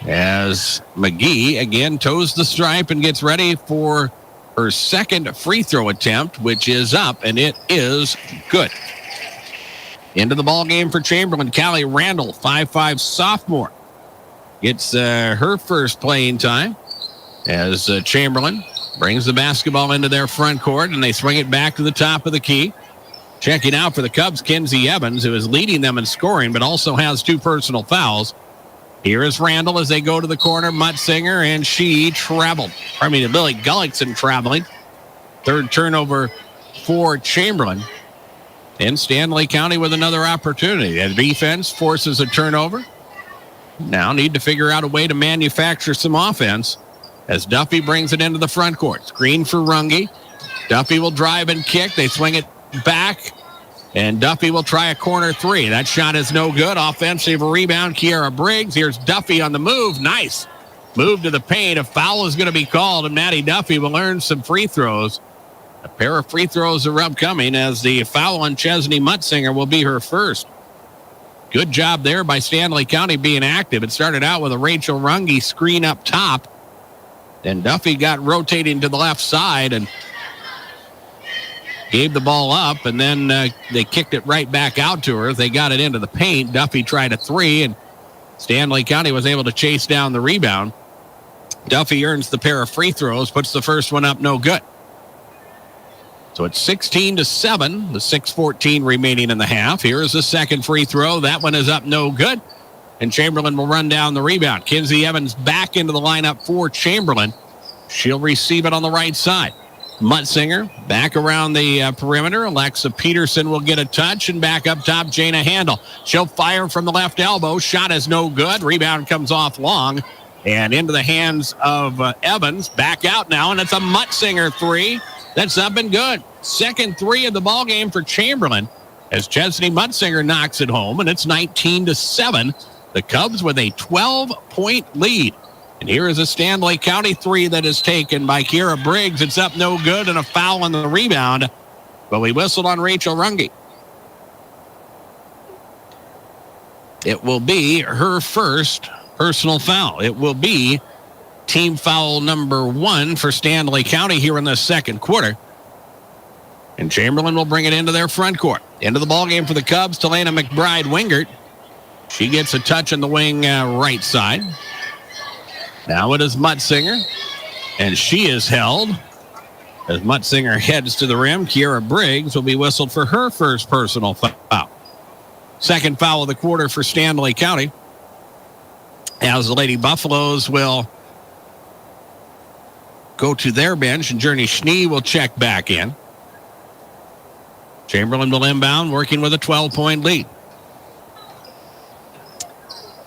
as McGee again toes the stripe and gets ready for her second free throw attempt, which is up, and it is good. Into the ball game for Chamberlain. Callie Randall, 5'5" sophomore, gets her first playing time as Chamberlain brings the basketball into their front court, and they swing it back to the top of the key. Checking out for the Cubs, Kinsey Evans, who is leading them in scoring, but also has 2 personal fouls. Here is Randall as they go to the corner. Mutsinger, and she traveled. Billy Gullickson traveling. Third turnover for Chamberlain. And Stanley County with another opportunity. The defense forces a turnover. Now need to figure out a way to manufacture some offense as Duffy brings it into the front court. Screen for Runge. Duffy will drive and kick. They swing it back. And Duffy will try a corner 3. That shot is no good. Offensive rebound, Kiara Briggs. Here's Duffy on the move. Nice. Move to the paint. A foul is going to be called, and Maddie Duffy will earn some free throws. A pair of free throws are upcoming as the foul on Chesney Mutsinger will be her first. Good job there by Stanley County being active. It started out with a Rachel Runge screen up top. Then Duffy got rotating to the left side and gave the ball up, and then they kicked it right back out to her. They got it into the paint. Duffy tried a 3, and Stanley County was able to chase down the rebound. Duffy earns the pair of free throws, puts the first one up, no good. So it's 16-7, the 6:14 remaining in the half. Here is the second free throw. That one is up, no good. And Chamberlain will run down the rebound. Kinsey Evans back into the lineup for Chamberlain. She'll receive it on the right side. Mutzinger back around the perimeter. Alexa Peterson will get a touch, and back up top, Jana Handel. She'll fire from the left elbow. Shot is no good. Rebound comes off long and into the hands of Evans. Back out now, and it's a Mutzinger three. That's up and good. Second three of the ball game for Chamberlain as Chesney Mutzinger knocks it home, and it's 19-7. The Cubs with a 12-point lead. And here is a Stanley County three that is taken by Kiera Briggs. It's up no good, and a foul on the rebound. But we whistled on Rachel Runge. It will be her first personal foul. It will be team foul number 1 for Stanley County here in the second quarter. And Chamberlain will bring it into their front court. Into the ballgame for the Cubs, Talena McBride-Wingert. She gets a touch on the wing right side. Now it is Mutzinger, and she is held. As Mutzinger heads to the rim, Kiera Briggs will be whistled for her first personal foul. Second foul of the quarter for Stanley County. As the Lady Buffaloes will go to their bench, and Journey Schnee will check back in. Chamberlain will inbound, working with a 12-point lead.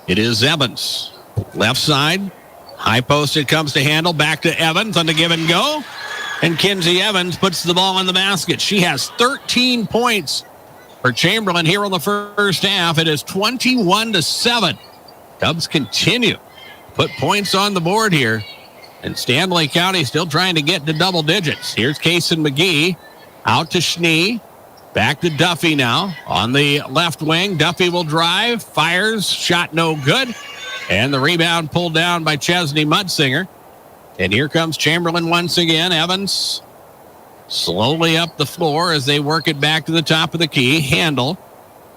It is Evans. Left side. High post, it comes to Handel. Back to Evans on the give and go. And Kinsey Evans puts the ball in the basket. She has 13 points for Chamberlain here in the first half. It is 21-7. Cubs continue to put points on the board here. And Stanley County still trying to get to double digits. Here's Kaysen McGee out to Schnee. Back to Duffy now on the left wing. Duffy will drive, fires, shot no good. And the rebound pulled down by Chesney Mutzinger. And here comes Chamberlain once again. Evans slowly up the floor as they work it back to the top of the key. Handel.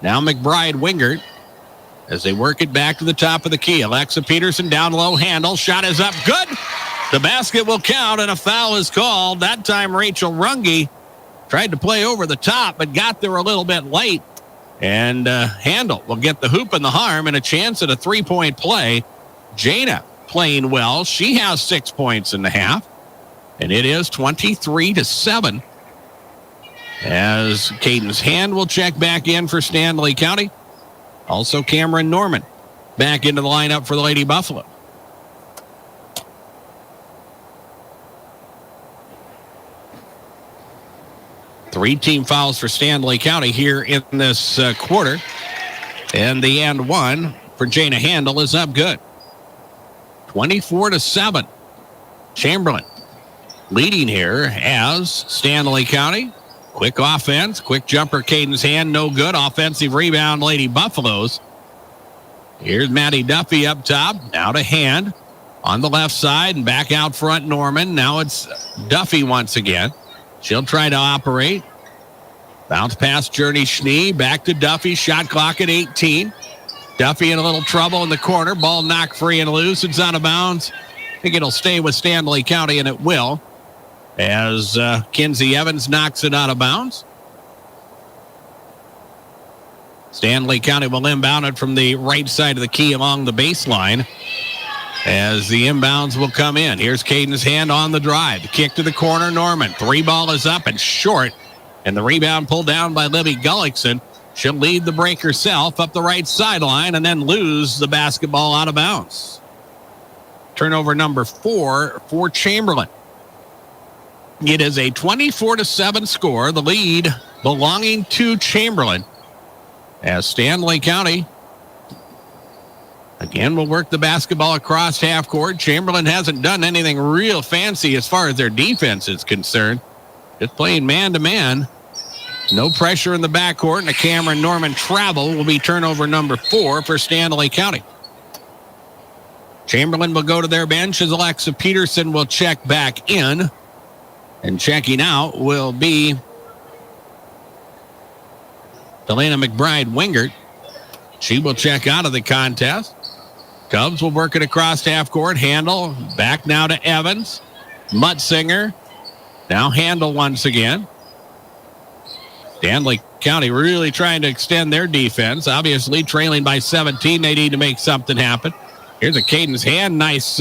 Now McBride-Wingert as they work it back to the top of the key. Alexa Peterson down low. Handel. Shot is up. Good. The basket will count, and a foul is called. That time Rachel Runge tried to play over the top, but got there a little bit late. And Handel will get the hoop and the harm and a chance at a three-point play. Jana playing well. She has 6 points in the half. And it is 23-7. As Caden's Hand will check back in for Stanley County. Also Cameron Norman back into the lineup for the Lady Buffalo. Three team fouls for Stanley County here in this quarter. And the and one for Jana Handel is up good. 24-7. Chamberlain leading here as Stanley County. Quick offense, quick jumper, Caden's Hand, no good. Offensive rebound, Lady Buffaloes. Here's Maddie Duffy up top. Now to Hand on the left side and back out front, Norman. Now it's Duffy once again. She'll try to operate. Bounce past Journey Schnee. Back to Duffy. Shot clock at 18. Duffy in a little trouble in the corner. Ball knocked free and loose. It's out of bounds. I think it'll stay with Stanley County, and it will. As Kinsey Evans knocks it out of bounds. Stanley County will inbound it from the right side of the key along the baseline. As the inbounds will come in. Here's Caden's Hand on the drive. The kick to the corner, Norman. Three ball is up and short. And the rebound pulled down by Libby Gullickson. She'll lead the break herself up the right sideline and then lose the basketball out of bounds. Turnover number 4 for Chamberlain. It is a 24-7 score. The lead belonging to Chamberlain. As Stanley County again will work the basketball across half court. Chamberlain hasn't done anything real fancy as far as their defense is concerned. Just playing man-to-man. No pressure in the backcourt, and a Cameron Norman travel will be turnover number 4 for Stanley County. Chamberlain will go to their bench as Alexa Peterson will check back in. And checking out will be Talena McBride-Wingert. She will check out of the contest. Cubs will work it across half court. Handel back now to Evans. Mutzinger. Now Handel once again. Stanley County really trying to extend their defense. Obviously trailing by 17. They need to make something happen. Here's a Caden's Hand. Nice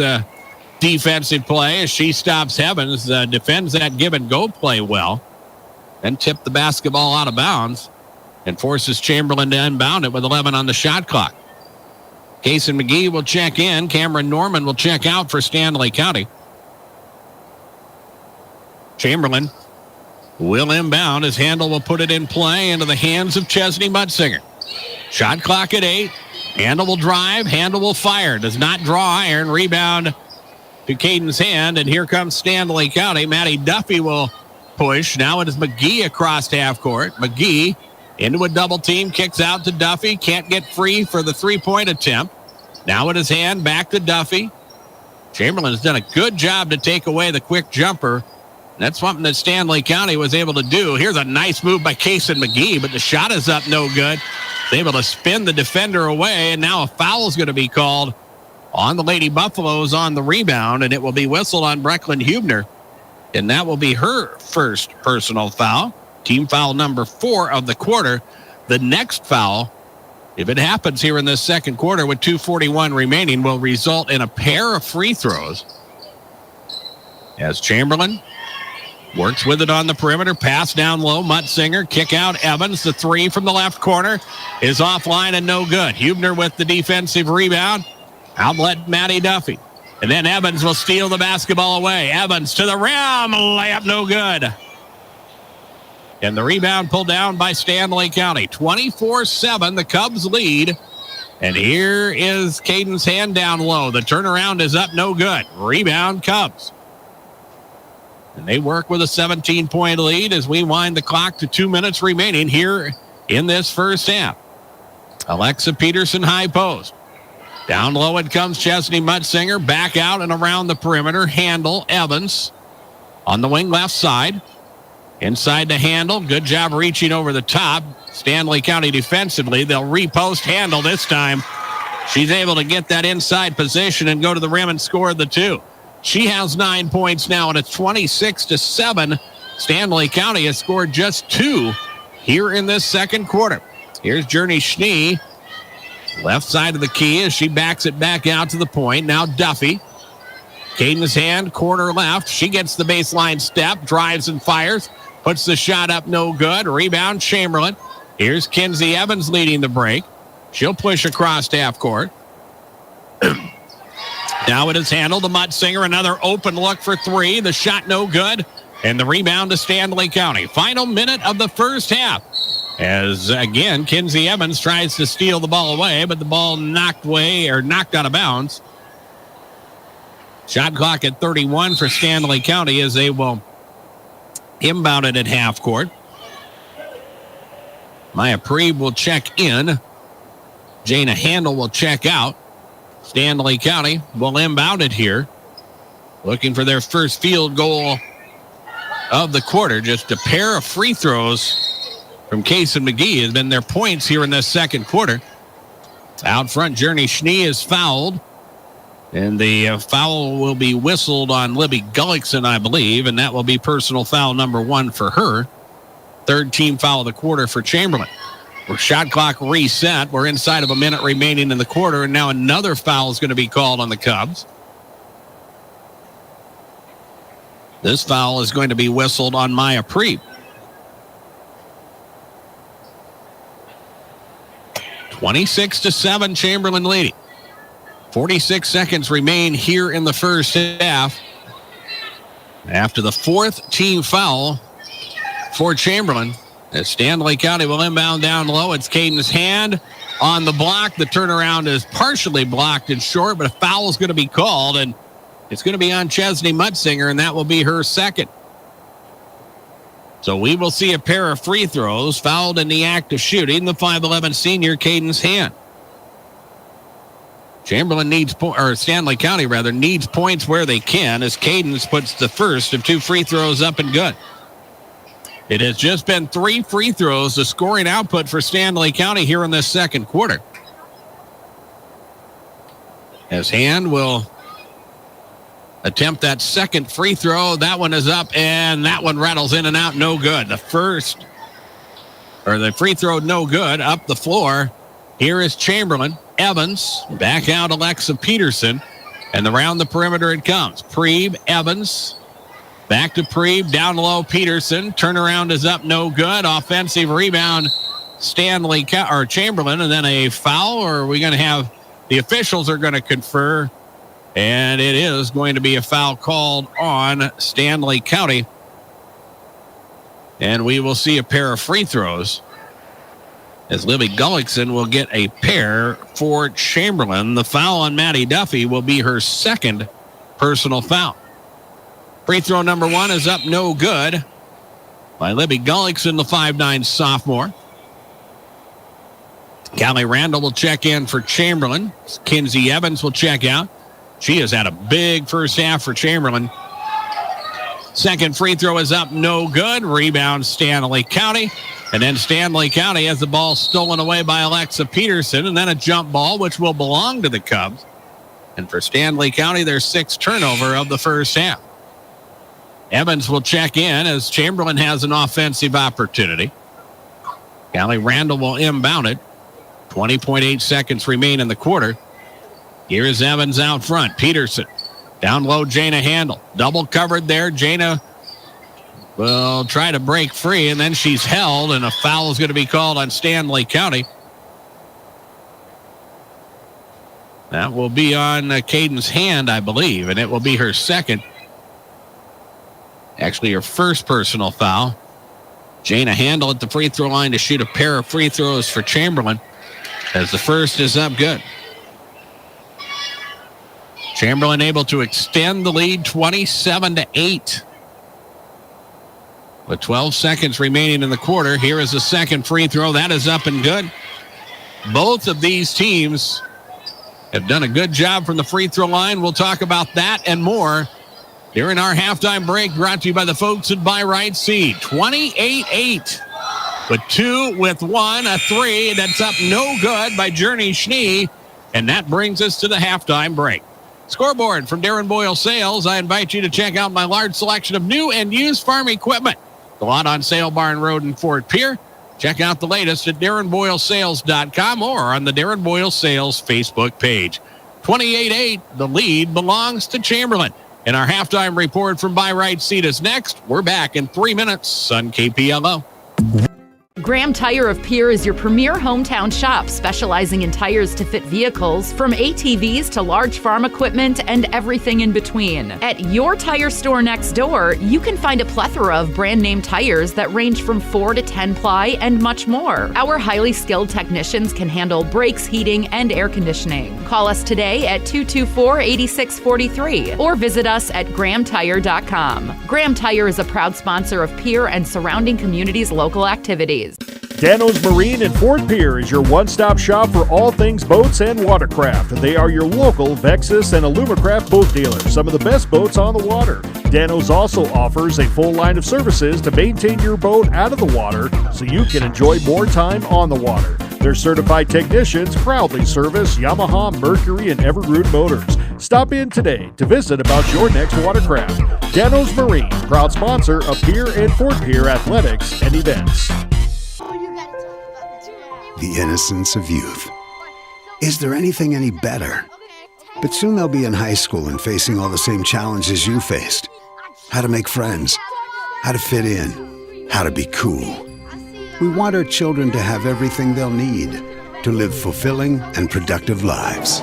defensive play as she stops Evans, defends that give and go play well, then tipped the basketball out of bounds and forces Chamberlain to unbound it with 11 on the shot clock. Kason McGee will check in. Cameron Norman will check out for Stanley County. Chamberlain will inbound as Handel will put it in play into the hands of Chesney Mutzinger. Shot clock at 8. Handel will drive. Handel will fire. Does not draw iron. Rebound to Caden's hand. And here comes Stanley County. Maddie Duffy will push. Now it is McGee across half court. McGee into a double team. Kicks out to Duffy. Can't get free for the three-point attempt. Now at his hand. Back to Duffy. Chamberlain has done a good job to take away the quick jumper. That's something that Stanley County was able to do. Here's a nice move by Kason McGee, but the shot is up no good. He's able to spin the defender away, and now a foul is going to be called on the Lady Buffaloes on the rebound, and it will be whistled on Brecklin Hubner, and that will be her first personal foul. Team foul number 4 of the quarter. The next foul, if it happens here in this second quarter with 2:41 remaining, will result in a pair of free throws as Chamberlain works with it on the perimeter. Pass down low. Mutzinger. Kick out Evans. The three from the left corner is offline and no good. Hubner with the defensive rebound. Outlet Maddie Duffy. And then Evans will steal the basketball away. Evans to the rim. Layup no good. And the rebound pulled down by Stanley County. 24-7. The Cubs lead. And here is Caden's hand down low. The turnaround is up no good. Rebound Cubs. And they work with a 17-point lead as we wind the clock to 2 minutes remaining here in this first half. Alexa Peterson high post. Down low it comes Chesney Mutzinger. Back out and around the perimeter. Handel, Evans on the wing left side. Inside to Handel. Good job reaching over the top. Stanley County defensively. They'll repost Handel this time. She's able to get that inside position and go to the rim and score the 2. She has 9 points now, and it's 26-7. Stanley County has scored just 2 here in this second quarter. Here's Journey Schnee, left side of the key as she backs it back out to the point. Now Duffy. Caden's hand, corner left. She gets the baseline step, drives and fires. Puts the shot up, no good. Rebound, Chamberlain. Here's Kinsey Evans leading the break. She'll push across half court. Now it is handled to Mutzinger. Another open look for 3. The shot no good. And the rebound to Stanley County. Final minute of the first half. As, again, Kinsey Evans tries to steal the ball away, but the ball knocked out of bounds. Shot clock at 31 for Stanley County as they will inbound it at half court. Maya Preeb will check in. Jana Handel will check out. Stanley County will inbound it here. Looking for their first field goal of the quarter. Just a pair of free throws from Kason McGee has been their points here in this second quarter. Out front, Journey Schnee is fouled. And the foul will be whistled on Libby Gullickson, I believe. And that will be personal foul number 1 for her. Third team foul of the quarter for Chamberlain. We're shot clock reset. We're inside of a minute remaining in the quarter, and now another foul is going to be called on the Cubs. This foul is going to be whistled on Maya Preep. 26-7, Chamberlain leading. 46 seconds remain here in the first half. After the 4th team foul for Chamberlain, as Stanley County will inbound down low. It's Caden's hand on the block. The turnaround is partially blocked and short, but a foul is going to be called, and it's going to be on Chesney Mutzinger, and that will be her second. So we will see a pair of free throws fouled in the act of shooting. The 5'11 senior, Caden's hand. Stanley County needs points where they can, as Cadence puts the first of 2 free throws up and good. It has just been 3 free throws, the scoring output for Stanley County here in this second quarter. As Hand will attempt that second free throw. That one is up, and that one rattles in and out, no good. The free throw, no good, up the floor. Here is Chamberlain. Evans, back out Alexa Peterson. And around the perimeter it comes. Preeb, Evans. Back to Preeb, down low, Peterson. Turnaround is up, no good. Offensive rebound, Stanley or Chamberlain, and then a foul. Or are we going to have the officials are going to confer? And it is going to be a foul called on Stanley County. And we will see a pair of free throws as Libby Gullickson will get a pair for Chamberlain. The foul on Maddie Duffy will be her second personal foul. Free throw number 1 is up, no good, by Libby Gullickson, the 5'9" sophomore. Callie Randall will check in for Chamberlain. Kinsey Evans will check out. She has had a big first half for Chamberlain. Second free throw is up, no good. Rebound, Stanley County. And then Stanley County has the ball stolen away by Alexa Peterson, and then a jump ball, which will belong to the Cubs. And for Stanley County, their 6th turnover of the first half. Evans will check in as Chamberlain has an offensive opportunity. Callie Randall will inbound it. 20.8 seconds remain in the quarter. Here's Evans out front. Peterson. Down low, Jana Handel. Double covered there. Jana will try to break free, and then she's held, and a foul is going to be called on Stanley County. That will be on Caden's hand, I believe, and it will be her second. Actually, her first personal foul. Jana Handel at the free throw line to shoot a pair of free throws for Chamberlain, as the first is up good. Chamberlain able to extend the lead 27-8. With 12 seconds remaining in the quarter, here is the second free throw. That is up and good. Both of these teams have done a good job from the free throw line. We'll talk about that and more during our halftime break, brought to you by the folks at Buy Right Seed. 28-8. With 2, with 1, a 3. That's up no good by Journey Schnee. And that brings us to the halftime break. Scoreboard from Darren Boyle Sales. I invite you to check out my large selection of new and used farm equipment. The lot on Sale Barn Road in Fort Pierre. Check out the latest at DarrenBoyleSales.com or on the Darren Boyle Sales Facebook page. 28-8, the lead belongs to Chamberlain. And our halftime report from Buy Right Seat is next. We're back in 3 minutes on KPLO. Graham Tire of Pierre is your premier hometown shop, specializing in tires to fit vehicles, from ATVs to large farm equipment and everything in between. At your tire store next door, you can find a plethora of brand name tires that range from 4 to 10 ply and much more. Our highly skilled technicians can handle brakes, heating, and air conditioning. Call us today at 224-8643 or visit us at grahamtire.com. Graham Tire is a proud sponsor of Pierre and surrounding communities' local activities. Dano's Marine in Fort Pierre is your one-stop shop for all things boats and watercraft. They are your local Vexus and Alumacraft boat dealer, some of the best boats on the water. Dano's also offers a full line of services to maintain your boat out of the water so you can enjoy more time on the water. Their certified technicians proudly service Yamaha, Mercury, and Everroot motors. Stop in today to visit about your next watercraft. Dano's Marine, proud sponsor of Pierre and Fort Pierre athletics and events. The innocence of youth. Is there anything any better? But soon they'll be in high school and facing all the same challenges you faced. How to make friends, how to fit in, how to be cool. We want our children to have everything they'll need to live fulfilling and productive lives.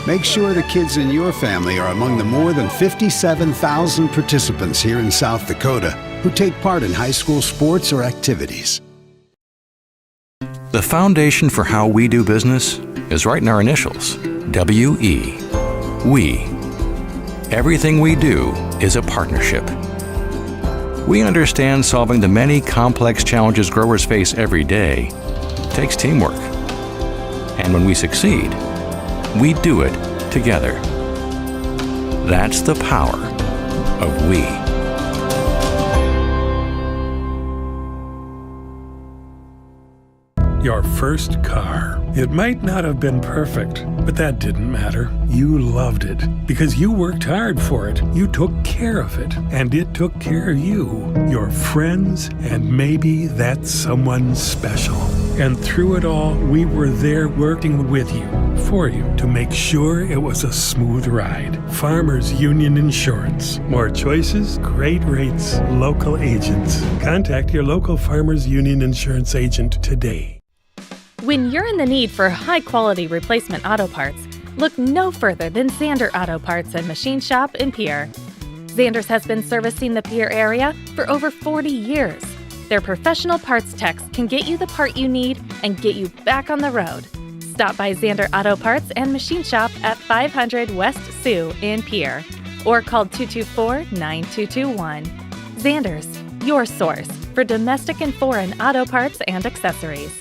Make sure the kids in your family are among the more than 57,000 participants here in South Dakota who take part in high school sports or activities. The foundation for how we do business is right in our initials, W-E. We. Everything we do is a partnership. We understand solving the many complex challenges growers face every day takes teamwork. And when we succeed, we do it together. That's the power of we. Your first car. It might not have been perfect, but that didn't matter. You loved it because you worked hard for it. You took care of it, and it took care of you, your friends, and maybe that someone special. And through it all, we were there working with you, for you, to make sure it was a smooth ride. Farmers Union Insurance. More choices, great rates, local agents. Contact your local Farmers Union Insurance agent today. When you're in the need for high-quality replacement auto parts, look no further than Zander Auto Parts and Machine Shop in Pierre. Zander's has been servicing the Pierre area for over 40 years. Their professional parts techs can get you the part you need and get you back on the road. Stop by Zander Auto Parts and Machine Shop at 500 West Sioux in Pierre or call 224-9221. Zander's, your source for domestic and foreign auto parts and accessories.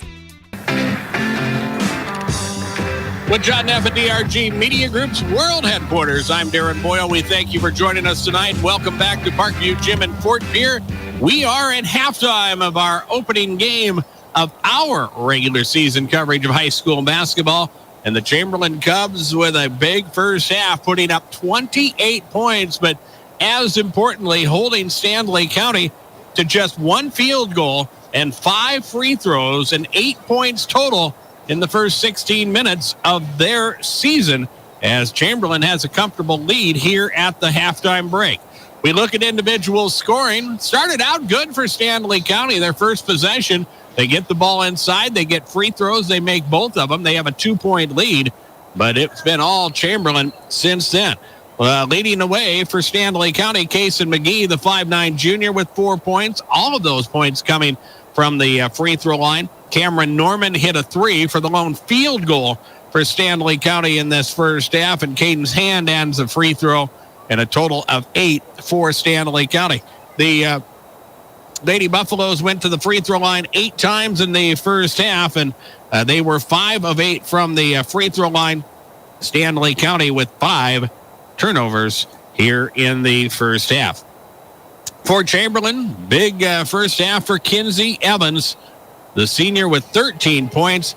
With John Neff at DRG Media Group's World Headquarters, I'm Darren Boyle. We thank you for joining us tonight. Welcome back to Parkview Gym in Fort Pierre. We are at halftime of our opening game of our regular season coverage of high school basketball. And the Chamberlain Cubs with a big first half, putting up 28 points, but as importantly, holding Stanley County to just one field goal and 5 free throws and 8 points total in the first 16 minutes of their season, as Chamberlain has a comfortable lead here at the halftime break. We look at individual scoring. Started out good for Stanley County. Their first possession, they get the ball inside. They get free throws. They make both of them. They have a 2-point lead, but it's been all Chamberlain since then. Leading the way for Stanley County, Cason McGee, the 5'9 junior with 4 points. All of those points coming from the free throw line. Cameron Norman hit a 3 for the lone field goal for Stanley County in this first half, and Caden's hand ends a free throw, and a total of 8 for Stanley County. The Lady Buffaloes went to the free throw line 8 times in the first half, and they were 5 of 8 from the free throw line. Stanley County with 5 turnovers here in the first half. For Chamberlain, big first half for Kinsey Evans, the senior, with 13 points.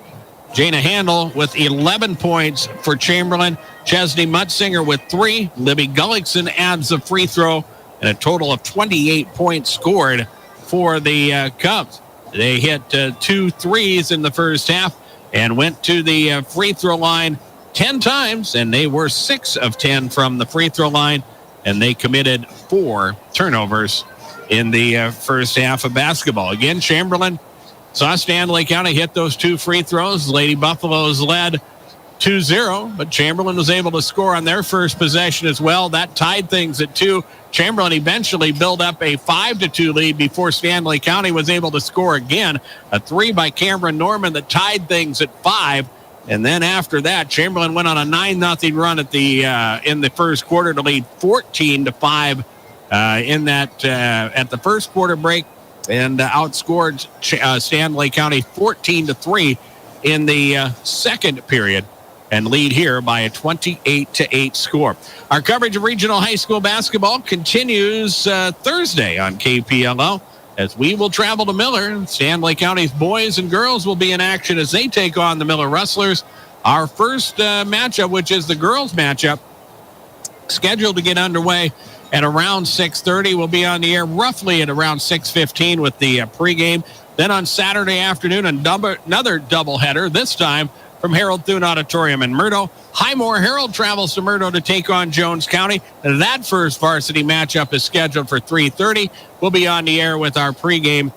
Jana Handel with 11 points for Chamberlain. Chesney Mutzinger with 3. Libby Gullickson adds a free throw, and a total of 28 points scored for the Cubs. They hit 2 threes in the first half and went to the free throw line 10 times, and they were 6 of 10 from the free throw line, and they committed 4 turnovers in the first half of basketball. Again, Chamberlain saw Stanley County hit those 2 free throws. Lady Buffaloes led 2-0, but Chamberlain was able to score on their first possession as well. That tied things at 2. Chamberlain eventually built up a 5-2 lead before Stanley County was able to score again. A 3 by Cameron Norman that tied things at 5. And then after that, Chamberlain went on a 9-0 run at the in the first quarter to lead 14-5 in that at the first quarter break, and outscored Stanley County 14-3 in the second period, and lead here by a 28-8 score. Our coverage of regional high school basketball continues Thursday on KPLO, as we will travel to Miller. Stanley County's boys and girls will be in action as they take on the Miller Rustlers. Our first matchup, which is the girls matchup, scheduled to get underway at around 6:30. We'll be on the air roughly at around 6:15 with the pregame. Then on Saturday afternoon, another doubleheader, this time from Harold Thune Auditorium in Murdo. Highmore Herald travels to Murdo to take on Jones County. That first varsity matchup is scheduled for 3:30. We'll be on the air with our pregame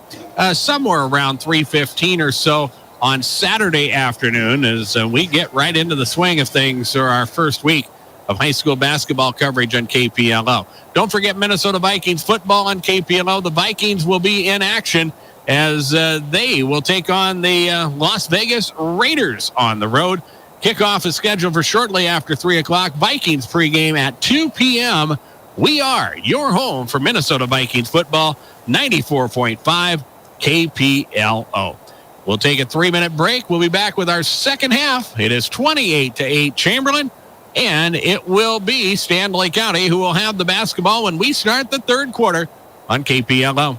somewhere around 3:15 or so on Saturday afternoon, as we get right into the swing of things for our first week of high school basketball coverage on KPLO. Don't forget Minnesota Vikings football on KPLO. The Vikings will be in action as they will take on the Las Vegas Raiders on the road. Kickoff is scheduled for shortly after 3 o'clock. Vikings pregame at 2 p.m. We are your home for Minnesota Vikings football, 94.5 KPLO. We'll take a 3-minute break. We'll be back with our second half. It is 28-8 Chamberlain, and it will be Stanley County who will have the basketball when we start the third quarter on KPLO.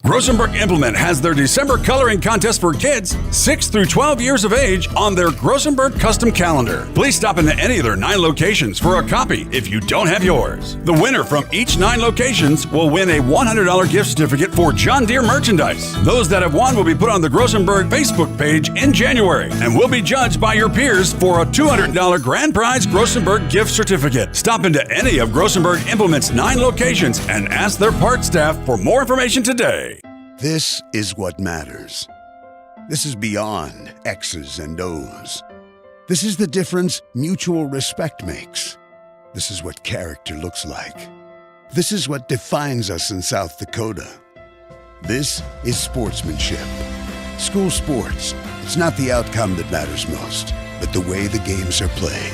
Grosenberg Implement has their December coloring contest for kids 6 through 12 years of age on their Grosenberg custom calendar. Please stop into any of their 9 locations for a copy if you don't have yours. The winner from each 9 locations will win a $100 gift certificate for John Deere merchandise. Those that have won will be put on the Grosenberg Facebook page in January and will be judged by your peers for a $200 grand prize Grosenberg gift certificate. Stop into any of Grosenberg Implement's 9 locations and ask their parts staff for more information today. This is what matters. This is beyond X's and O's. This is the difference mutual respect makes. This is what character looks like. This is what defines us in South Dakota. This is sportsmanship. School sports, it's not the outcome that matters most, but the way the games are played.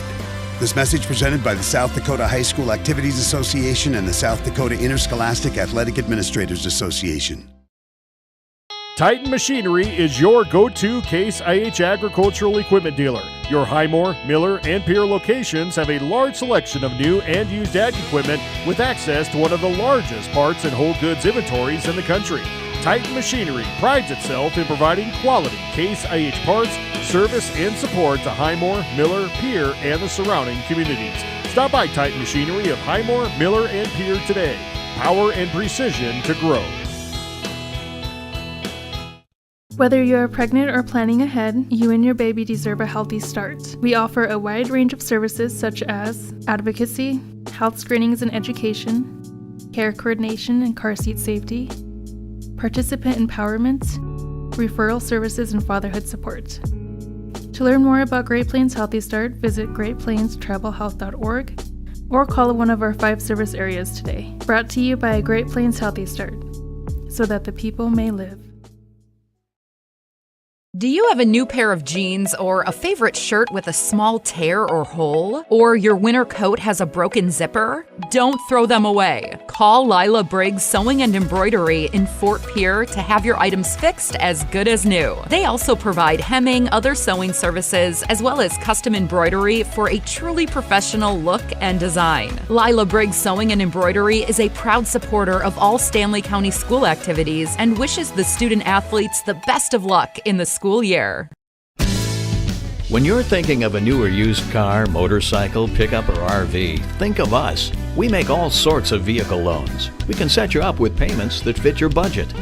This message presented by the South Dakota High School Activities Association and the South Dakota Interscholastic Athletic Administrators Association. Titan Machinery is your go-to Case IH agricultural equipment dealer. Your Highmore, Miller, and Pierre locations have a large selection of new and used ag equipment with access to one of the largest parts and whole goods inventories in the country. Titan Machinery prides itself in providing quality Case IH parts, service, and support to Highmore, Miller, Pierre, and the surrounding communities. Stop by Titan Machinery of Highmore, Miller, and Pierre today. Power and precision to grow. Whether you are pregnant or planning ahead, you and your baby deserve a healthy start. We offer a wide range of services such as advocacy, health screenings and education, care coordination and car seat safety, participant empowerment, referral services, and fatherhood support. To learn more about Great Plains Healthy Start, visit greatplainstravelhealth.org or call one of our 5 service areas today. Brought to you by Great Plains Healthy Start, so that the people may live. Do you have a new pair of jeans or a favorite shirt with a small tear or hole? Or your winter coat has a broken zipper? Don't throw them away. Call Lila Briggs Sewing and Embroidery in Fort Pierre to have your items fixed as good as new. They also provide hemming, other sewing services, as well as custom embroidery for a truly professional look and design. Lila Briggs Sewing and Embroidery is a proud supporter of all Stanley County school activities and wishes the student athletes the best of luck in the school year. When you're thinking of a new or used car, motorcycle, pickup, or RV, think of us. We make all sorts of vehicle loans. We can set you up with payments that fit your budget.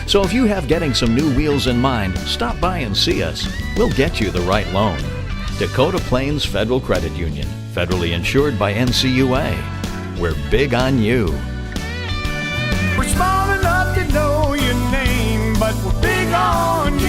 So if you have getting some new wheels in mind, stop by and see us. We'll get you the right loan. Dakota Plains Federal Credit Union, federally insured by NCUA. We're big on you. We're small enough to know your name, but we're big on you.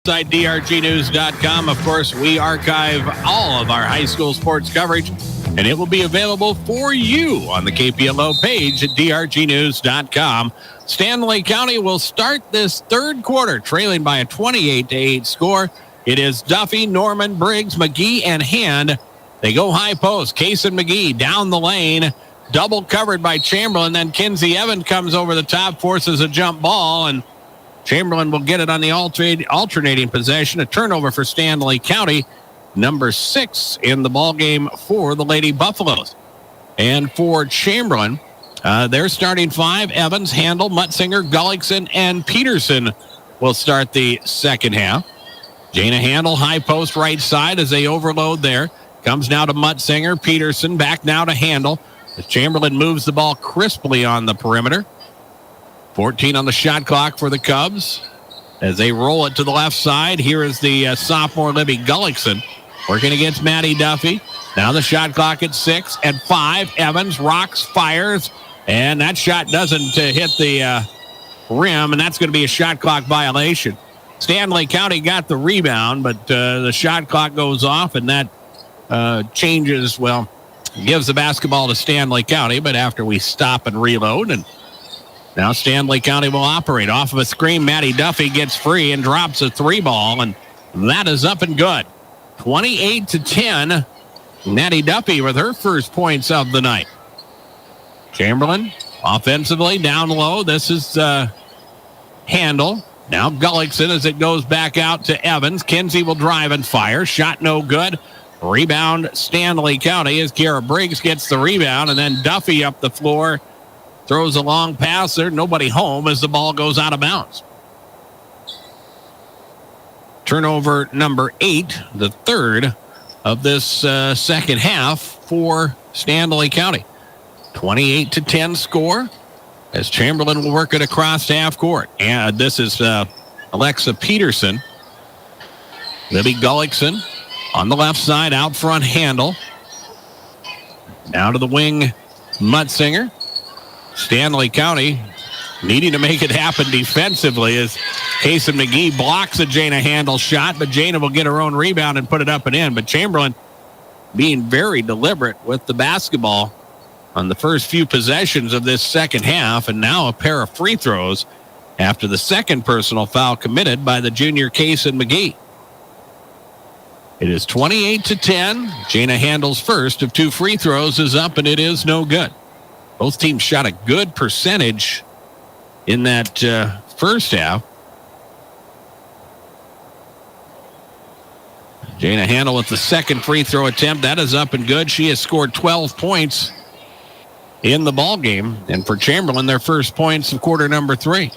DRGnews.com. Of course, we archive all of our high school sports coverage, and it will be available for you on the KPLO page at DRGnews.com. Stanley County will start this third quarter trailing by a 28-8 score. It is Duffy, Norman, Briggs, McGee, and Hand. They go high post. Case and McGee down the lane. Double covered by Chamberlain. Then Kinsey Evans comes over the top, forces a jump ball, and Chamberlain will get it on the alternating possession. A turnover for Stanley County, number 6 in the ballgame for the Lady Buffaloes. And for Chamberlain, their starting 5, Evans, Handel, Mutzinger, Gullickson, and Peterson will start the second half. Jana Handel, high post right side as they overload there. Comes now to Mutzinger, Peterson, back now to Handel. As Chamberlain moves the ball crisply on the perimeter. 14 on the shot clock for the Cubs. As they roll it to the left side, here is the sophomore Libby Gullickson working against Maddie Duffy. Now the shot clock at 6 and 5. Evans rocks, fires, and that shot doesn't hit the rim, and that's going to be a shot clock violation. Stanley County got the rebound, but the shot clock goes off, and that changes, gives the basketball to Stanley County, but after we stop and reload, and now Stanley County will operate off of a screen. Maddie Duffy gets free and drops a 3 ball, and that is up and good. 28-10. Maddie Duffy with her first points of the night. Chamberlain offensively down low. This is Handel. Now Gullickson as it goes back out to Evans. Kinsey will drive and fire. Shot no good. Rebound Stanley County as Kara Briggs gets the rebound, and then Duffy up the floor throws a long pass there. Nobody home as the ball goes out of bounds. Turnover number 8, the third of this second half for Stanley County. 28-10 score as Chamberlain will work it across half court. And this is Alexa Peterson. Libby Gullickson on the left side, out front handle. Now to the wing, Mutzinger. Stanley County needing to make it happen defensively as Kason McGee blocks a Jana Handel shot, but Jana will get her own rebound and put it up and in. But Chamberlain being very deliberate with the basketball on the first few possessions of this second half, and now a pair of free throws after the second personal foul committed by the junior Kason McGee. It is 28-10. Jana Handel's first of 2 free throws is up, and it is no good. Both teams shot a good percentage in that first half. Jana Handel with the second free throw attempt. That is up and good. She has scored 12 points in the ball game. And for Chamberlain, their first points of quarter number 3.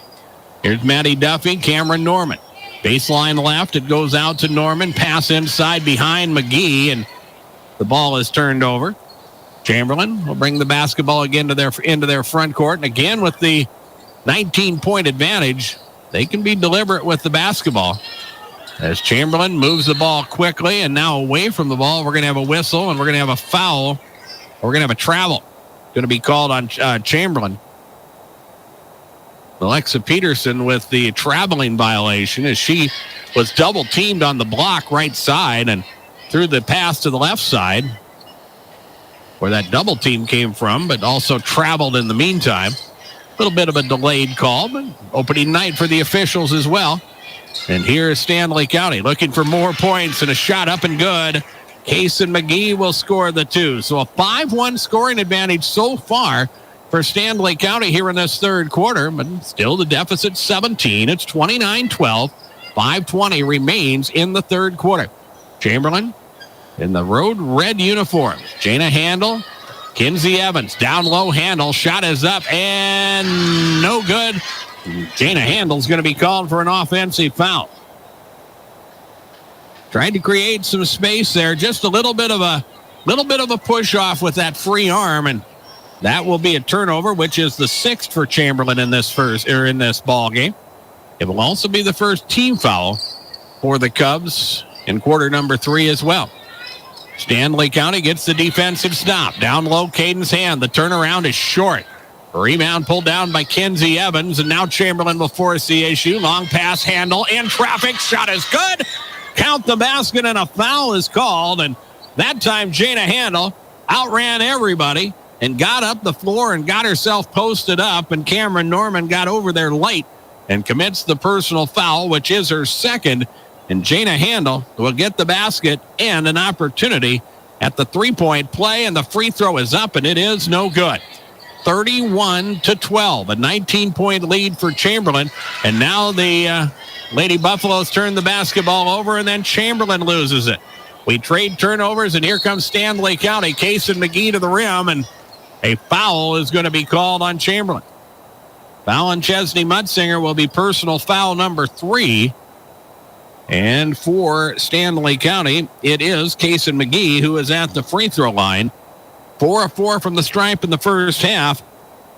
Here's Maddie Duffy, Cameron Norman. Baseline left, it goes out to Norman. Pass inside behind McGee, and the ball is turned over. Chamberlain will bring the basketball again into their front court. And again, with the 19-point advantage, they can be deliberate with the basketball. As Chamberlain moves the ball quickly and now away from the ball, we're going to have a whistle and we're going to have a foul. We're going to have a travel. Going to be called on Chamberlain. Alexa Peterson with the traveling violation as she was double teamed on the block right side and threw the pass to the left side where that double team came from, but also traveled in the meantime. A little bit of a delayed call, but opening night for the officials as well. And here is Stanley County looking for more points and a shot up and good. Kason McGee will score the 2. So a 5-1 scoring advantage so far for Stanley County here in this third quarter, but still the deficit 17. It's 29-12. 5:20 remains in the third quarter. Chamberlain in the road red uniforms. Jana Handel, Kinsey Evans, down low Handel. Shot is up and no good. Jana Handel's going to be called for an offensive foul. Trying to create some space there. Just a little bit of a push off with that free arm, and that will be a turnover, which is the 6th for Chamberlain in this ball game. It will also be the first team foul for the Cubs in quarter number 3 as well. Stanley County gets the defensive stop. Down low, Caden's hand. The turnaround is short. Rebound pulled down by Kinsey Evans, and now Chamberlain will force the issue. Long pass, Handel in traffic. Shot is good. Count the basket, and a foul is called. And that time, Jana Handel outran everybody and got up the floor and got herself posted up, and Cameron Norman got over there late and commits the personal foul, which is her second. And Jana Handel will get the basket and an opportunity at the three-point play, and the free throw is up, and it is no good. 31-12, a 19-point lead for Chamberlain. And now the Lady Buffaloes turn the basketball over, and then Chamberlain loses it. We trade turnovers, and here comes Stanley County. Kason McGee to the rim, and a foul is going to be called on Chamberlain. Foul on Chesney Mutzinger will be personal foul number 3. And for Stanley County, it is Kason McGee who is at the free throw line. 4 of 4 from the stripe in the first half.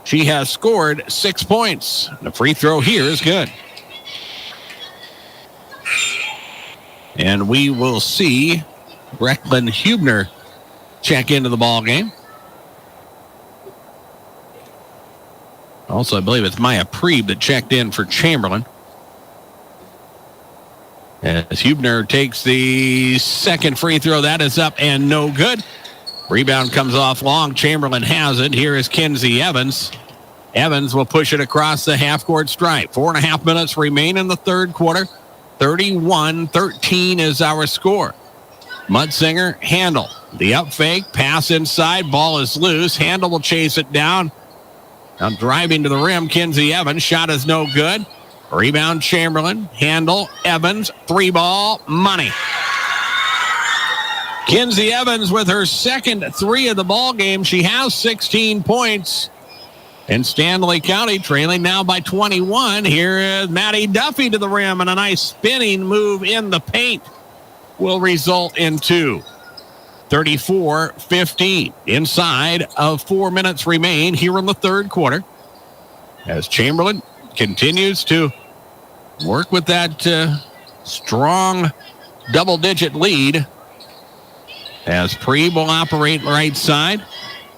She has scored 6 points. The free throw here is good. And we will see Brecklin Hubner check into the ball game. Also, I believe it's Maya Preeb that checked in for Chamberlain. As Hubner takes the second free throw, that is up and no good. Rebound comes off long. Chamberlain has it. Here is Kinsey Evans. Evans will push it across the half-court stripe. 4.5 minutes remain in the third quarter. 31-13 is our score. Mutzinger, Handel. The up fake, pass inside, ball is loose. Handel will chase it down. Now driving to the rim, Kinsey Evans. Shot is no good. Rebound, Chamberlain. Handel, Evans. 3-ball, money. Kinsey Evans with her second 3 of the ball game. She has 16 points. And Stanley County trailing now by 21. Here is Maddie Duffy to the rim, and a nice spinning move in the paint will result in 2. 34-15. Inside of 4 minutes remain here in the third quarter, as Chamberlain continues to work with that strong double-digit lead, as Preeb will operate right side.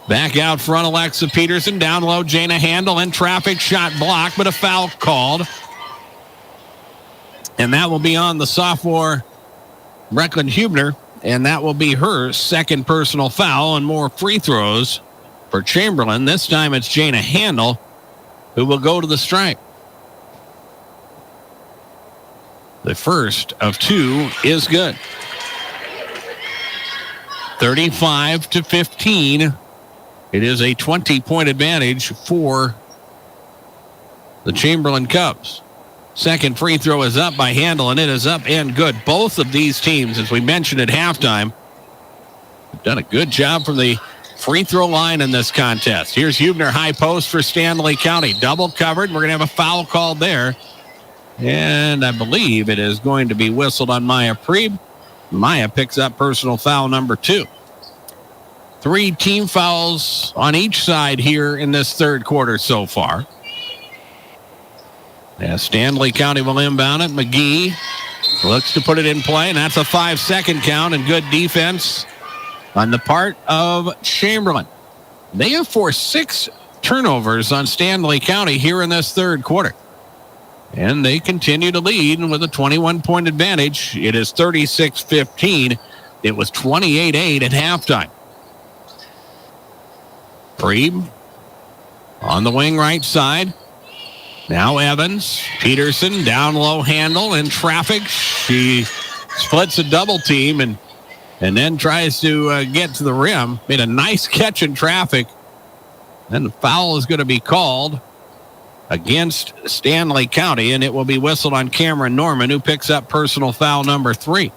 Back out front, Alexa Peterson. Down low, Jana Handel. In traffic, shot blocked, but a foul called. And that will be on the sophomore, Brecklin Hubner. And that will be her second personal foul, and more free throws for Chamberlain. This time it's Jana Handel who will go to the stripe. The first of 2 is good. 35-15. It is a 20-point advantage for the Chamberlain Cubs. Second free throw is up by Handel, and it is up and good. Both of these teams, as we mentioned at halftime, have done a good job from the free throw line in this contest. Here's Hubner, high post for Stanley County. Double covered. We're going to have a foul called there. And I believe it is going to be whistled on Maya Preeb. Maya picks up personal foul number 2. 3 team fouls on each side here in this third quarter so far. As Stanley County will inbound it. McGee looks to put it in play, and that's a 5-second count, and good defense on the part of Chamberlain. They have forced 6 turnovers on Stanley County here in this third quarter, and they continue to lead with a 21-point advantage. It is 36-15. It was 28-8 at halftime. Preeb on the wing right side. Now Evans, Peterson, down low, Handel in traffic. She splits a double team and then tries to get to the rim. Made a nice catch in traffic. Then the foul is going to be called against Stanley County, and it will be whistled on Cameron Norman, who picks up personal foul number 3.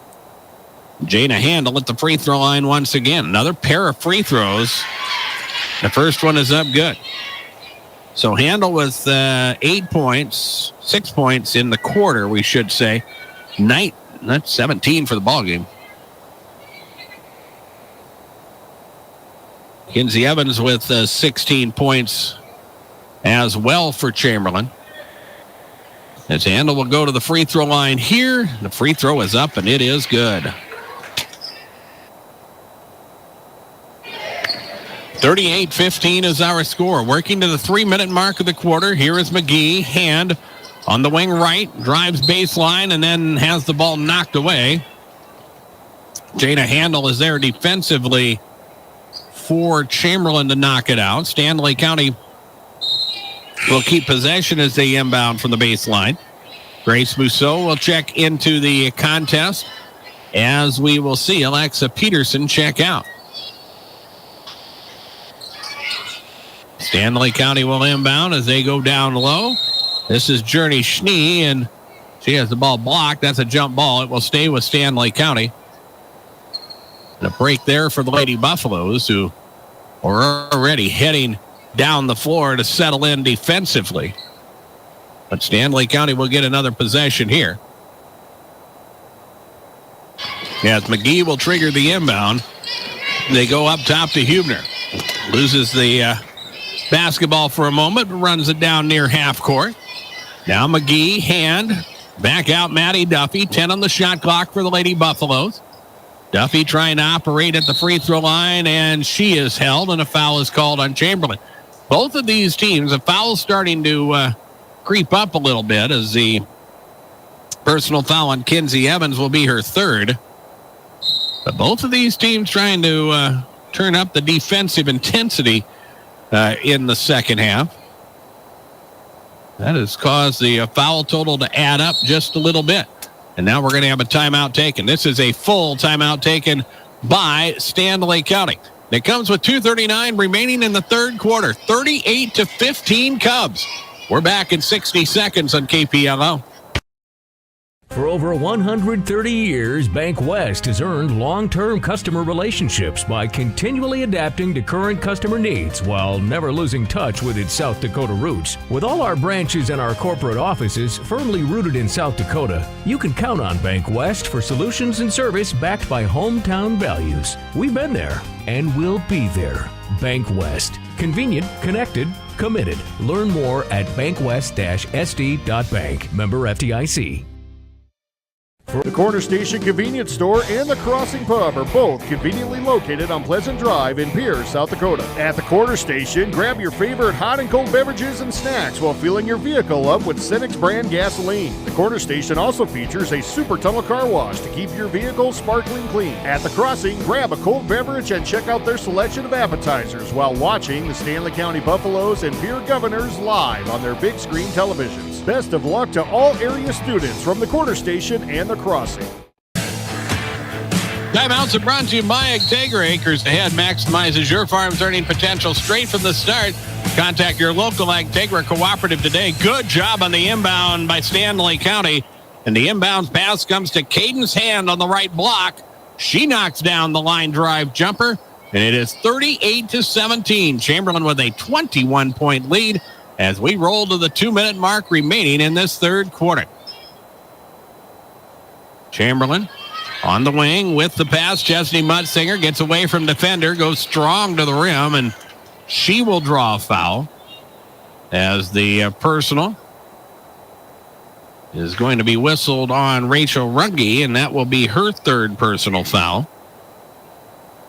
Jana Handel at the free throw line once again. Another pair of free throws. The first one is up good. So Handel with 8 points, 6 points in the quarter, we should say. That's 17 for the ball game. Kinsey Evans with 16 points as well for Chamberlain. As Handel will go to the free throw line here. The free throw is up, and it is good. 38-15 is our score. Working to the 3-minute mark of the quarter. Here is McGee. Hand on the wing right. Drives baseline and then has the ball knocked away. Jana Handel is there defensively for Chamberlain to knock it out. Stanley County will keep possession as they inbound from the baseline. Grace Mousseau will check into the contest, as we will see Alexa Peterson check out. Stanley County will inbound as they go down low. This is Journey Schnee, and she has the ball blocked. That's a jump ball. It will stay with Stanley County. And a break there for the Lady Buffaloes, who are already heading down the floor to settle in defensively. But Stanley County will get another possession here. Yes, McGee will trigger the inbound. They go up top to Hubner. Loses the basketball for a moment, but runs it down near half court. Now McGee, hand. Back out Maddie Duffy. 10 on the shot clock for the Lady Buffaloes. Duffy trying to operate at the free throw line, and she is held, and a foul is called on Chamberlain. Both of these teams, a foul starting to creep up a little bit, as the personal foul on Kinsey Evans will be her 3rd. But both of these teams trying to turn up the defensive intensity in the second half. That has caused the foul total to add up just a little bit. And now we're going to have a timeout taken. This is a full timeout taken by Stanley County. It comes with 2:39 remaining in the third quarter. 38-15 Cubs. We're back in 60 seconds on KPLO. For over 130 years, Bank West has earned long-term customer relationships by continually adapting to current customer needs while never losing touch with its South Dakota roots. With all our branches and our corporate offices firmly rooted in South Dakota, you can count on Bank West for solutions and service backed by hometown values. We've been there and we'll be there. Bank West. Convenient, connected, committed. Learn more at bankwest-sd.bank. Member FDIC. The Corner Station Convenience Store and the Crossing Pub are both conveniently located on Pleasant Drive in Pierce, South Dakota. At the Corner Station, grab your favorite hot and cold beverages and snacks while filling your vehicle up with Cenex brand gasoline. The Corner Station also features a super tunnel car wash to keep your vehicle sparkling clean. At the Crossing, grab a cold beverage and check out their selection of appetizers while watching the Stanley County Buffaloes and Pierre Governors live on their big screen televisions. Best of luck to all area students from the Corner Station and the Crossing. Timeouts are brought to you by Integra. Acres Ahead maximizes your farm's earning potential straight from the start. Contact your local Integra cooperative today. Good job on the inbound by Stanley County. And the inbound pass comes to Caden's Hand on the right block. She knocks down the line drive jumper. And it is 38-17. Chamberlain with a 21-point lead as we roll to the 2-minute mark remaining in this third quarter. Chamberlain on the wing with the pass. Chesney Mutzinger gets away from defender, goes strong to the rim, and she will draw a foul as the personal is going to be whistled on Rachel Runge, and that will be her third personal foul.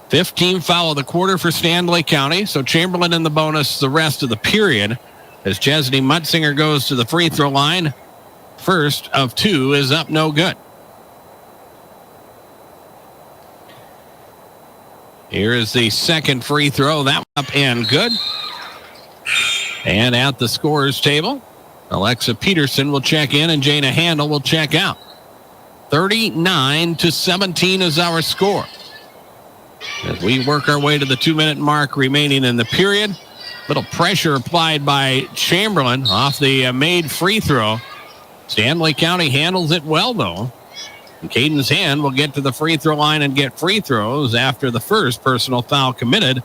15th foul of the quarter for Stanley County, so Chamberlain in the bonus the rest of the period as Chesney Mutzinger goes to the free throw line. First of two is up, no good. Here is the second free throw. That up and good. And at the scorer's table, Alexa Peterson will check in and Jana Handel will check out. 39-17 is our score. As we work our way to the 2-minute mark remaining in the period. Little pressure applied by Chamberlain off the made free throw. Stanley County handles it well, though. And Caden's Hand will get to the free throw line and get free throws after the first personal foul committed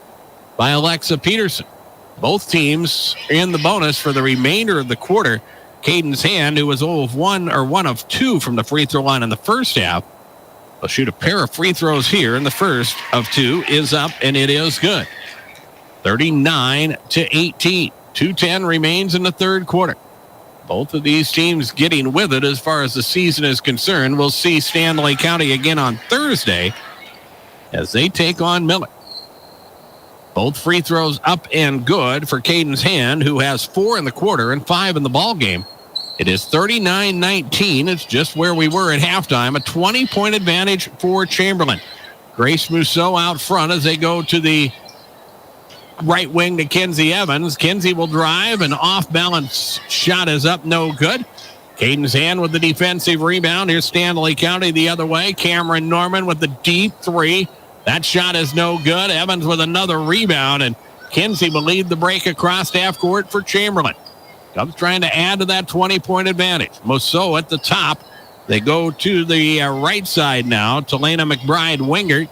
by Alexa Peterson. Both teams in the bonus for the remainder of the quarter. Caden's Hand, who was 0 of 1 or 1 of 2 from the free throw line in the first half, will shoot a pair of free throws here, and the first of two is up, and it is good. 39-18. 2:10 remains in the third quarter. Both of these teams getting with it as far as the season is concerned. We'll see Stanley County again on Thursday as they take on Miller. Both free throws up and good for Caden's Hand, who has 4 in the quarter and 5 in the ball game. It is 39-19. It's just where we were at halftime. A 20-point advantage for Chamberlain. Grace Mousseau out front as they go to the right wing to Kenzie Evans. Kenzie will drive. An off-balance shot is up, no good. Caden's Hand with the defensive rebound. Here's Stanley County the other way. Cameron Norman with the deep three. That shot is no good. Evans with another rebound, and Kenzie will lead the break across half court for Chamberlain. Cubs trying to add to that 20-point advantage. Mousseau at the top. They go to the right side now. Talena McBride Wingert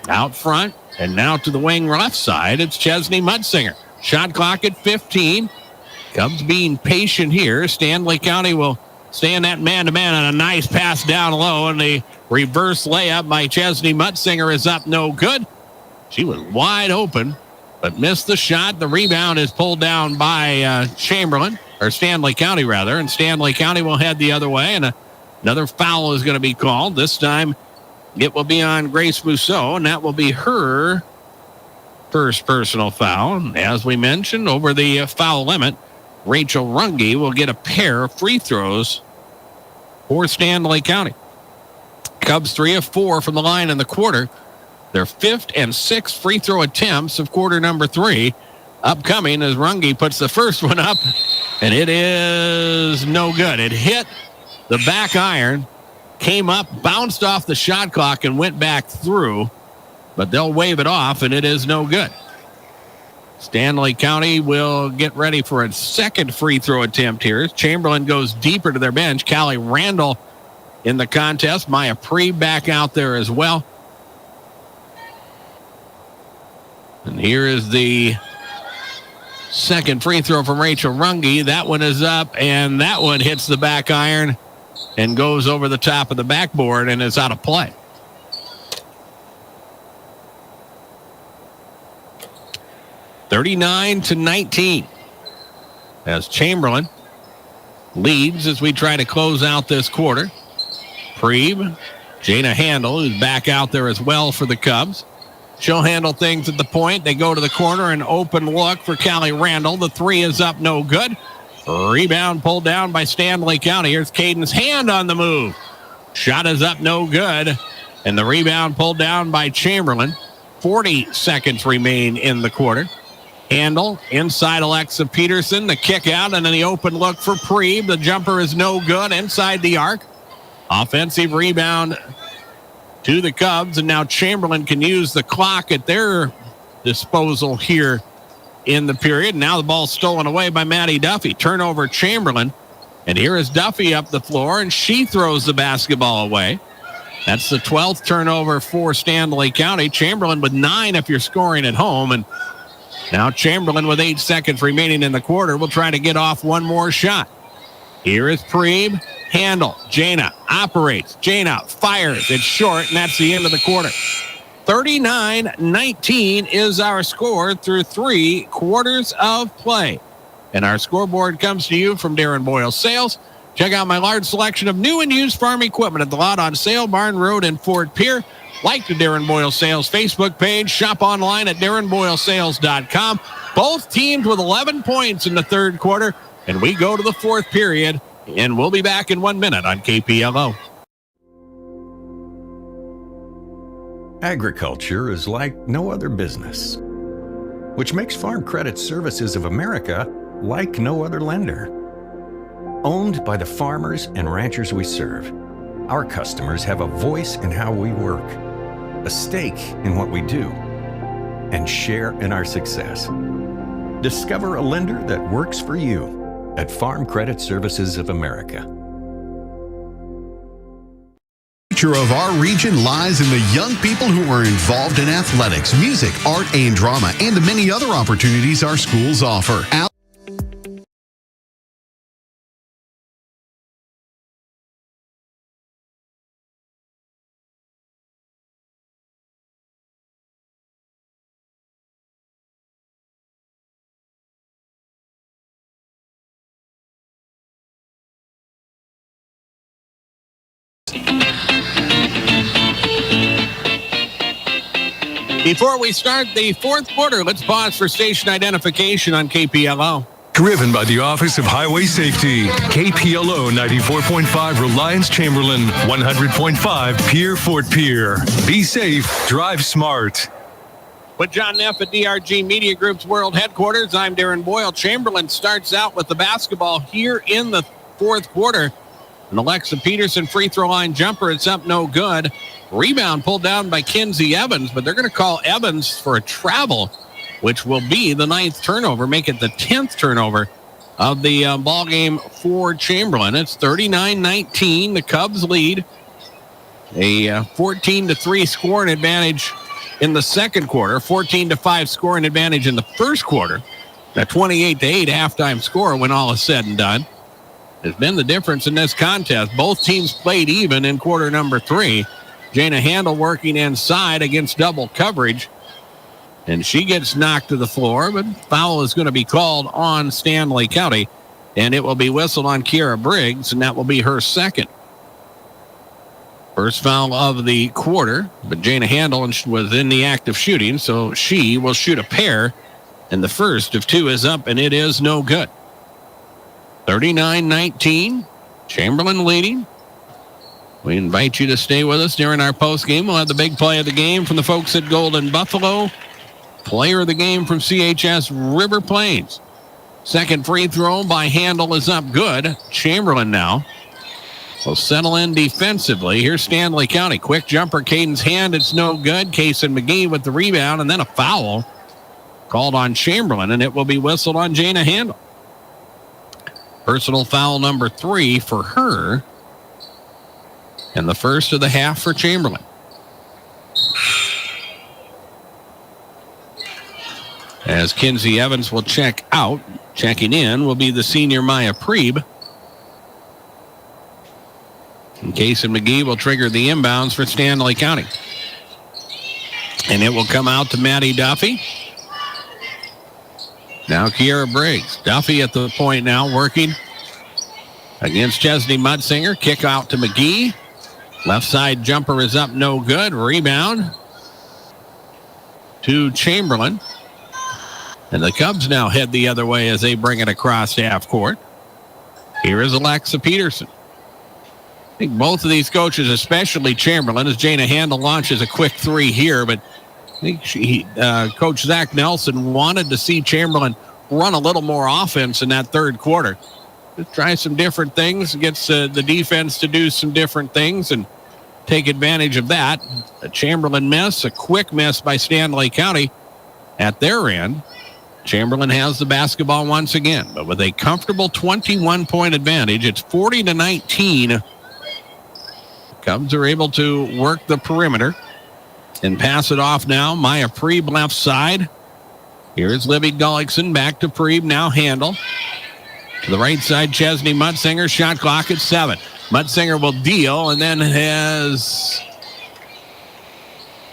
out front. And now to the wing left side, it's Chesney Mutzinger. Shot clock at 15. Cubs being patient here. Stanley County will stay in that man-to-man on a nice pass down low. And the reverse layup by Chesney Mutzinger is up, no good. She was wide open, but missed the shot. The rebound is pulled down by Chamberlain, or Stanley County rather. And Stanley County will head the other way. And another foul is going to be called. This time it will be on Grace Mousseau, and that will be her first personal foul. As we mentioned, over the foul limit, Rachel Runge will get a pair of free throws for Stanley County. Cubs 3 of 4 from the line in the quarter. Their 5th and 6th free throw attempts of quarter number 3 upcoming as Runge puts the first one up, and it is no good. It hit the back iron, came up, bounced off the shot clock, and went back through, but they'll wave it off, and it is no good. Stanley County will get ready for a second free throw attempt here. Chamberlain goes deeper to their bench. Callie Randall in the contest. Maya Pree back out there as well. And here is the second free throw from Rachel Runge. That one is up, and that one hits the back iron and goes over the top of the backboard and is out of play. (39-19) as Chamberlain leads as we try to close out this quarter. Preeb, Jana Handel, who's back out there as well for the Cubs. She'll handle things at the point. They go to the corner, an open look for Callie Randall. The three is up, no good. Rebound pulled down by Stanley County. Here's Caden's hand on the move. Shot is up, no good. And the rebound pulled down by Chamberlain. 40 seconds remain in the quarter. Handle inside Alexa Peterson. The kick out and then the open look for Preeb. The jumper is no good inside the arc. Offensive rebound to the Cubs, and now Chamberlain can use the clock at their disposal here in the period. Now the ball stolen away by Maddie Duffy. Turnover Chamberlain, and here is Duffy up the floor, and she throws the basketball away. That's the 12th turnover for Stanley County. Chamberlain with 9 if you're scoring at home, and now Chamberlain with 8 seconds remaining in the quarter will try to get off one more shot. Here is Preeb. Handle. Jana operates. Jana fires. It's short, and that's the end of the quarter. 39-19 is our score through 3 quarters of play. And our scoreboard comes to you from Darren Boyle Sales. Check out my large selection of new and used farm equipment at the lot on Sale Barn Road in Fort Pierre. Like the Darren Boyle Sales Facebook page. Shop online at darrenboylesales.com. Both teams with 11 points in the third quarter. And we go to the fourth period. And we'll be back in 1 minute on KPLO. Agriculture is like no other business, which makes Farm Credit Services of America like no other lender. Owned by the farmers and ranchers we serve, our customers have a voice in how we work, a stake in what we do, and share in our success. Discover a lender that works for you at Farm Credit Services of America. The future of our region lies in the young people who are involved in athletics, music, art, and drama, and the many other opportunities our schools offer. Before we start the fourth quarter, let's pause for station identification on KPLO. Driven by the Office of Highway Safety. KPLO 94.5 Reliance Chamberlain, 100.5 Pierre Fort Pierre. Be safe, drive smart. With John Neff at DRG Media Group's World Headquarters, I'm Darren Boyle. Chamberlain starts out with the basketball here in the fourth quarter. An Alexa Peterson free throw line jumper. It's up, no good. Rebound pulled down by Kinsey Evans, but they're going to call Evans for a travel, which will be the 9th turnover, make it the 10th turnover of the ball game for Chamberlain. It's 39-19. The Cubs lead a 14-3 scoring advantage in the second quarter, 14-5 scoring advantage in the first quarter. A 28-8 halftime score when all is said and done has been the difference in this contest. Both teams played even in quarter number 3. Jana Handel working inside against double coverage, and she gets knocked to the floor, but foul is going to be called on Stanley County, and it will be whistled on Kiera Briggs, and that will be her second. First foul of the quarter, but Jana Handel was in the act of shooting, so she will shoot a pair, and the first of 2 is up, and it is no good. 39-19, Chamberlain leading. We invite you to stay with us during our post game. We'll have the big play of the game from the folks at Golden Buffalo. Player of the game from CHS River Plains. Second free throw by Handel is up good. Chamberlain now will settle in defensively. Here's Stanley County. Quick jumper, Caden's hand. It's no good. Kaysen McGee with the rebound, and then a foul called on Chamberlain, and it will be whistled on Jana Handel. Personal foul number 3 for her. And the first of the half for Chamberlain. As Kinsey Evans will check out, checking in will be the senior Maya Preeb. And Casey McGee will trigger the inbounds for Stanley County. And it will come out to Maddie Duffy. Now Kiera Briggs. Duffy at the point now working against Chesney Mudsinger. Kick out to McGee. Left side jumper is up, no good. Rebound to Chamberlain. And the Cubs now head the other way as they bring it across half court. Here is Alexa Peterson. I think both of these coaches, especially Chamberlain, as Jana Handel launches a quick three here, but I think Coach Zach Nelson wanted to see Chamberlain run a little more offense in that third quarter. Just try some different things, gets the defense to do some different things and take advantage of that. A Chamberlain miss, a quick miss by Stanley County at their end. Chamberlain has the basketball once again, but with a comfortable 21-point advantage, it's 40-19. Cubs are able to work the perimeter and pass it off now. Maya Preeb left side. Here's Libby Gullickson back to Preeb, now Handel. To the right side, Chesney Mudsinger, shot clock at 7. Mudsinger will deal and then has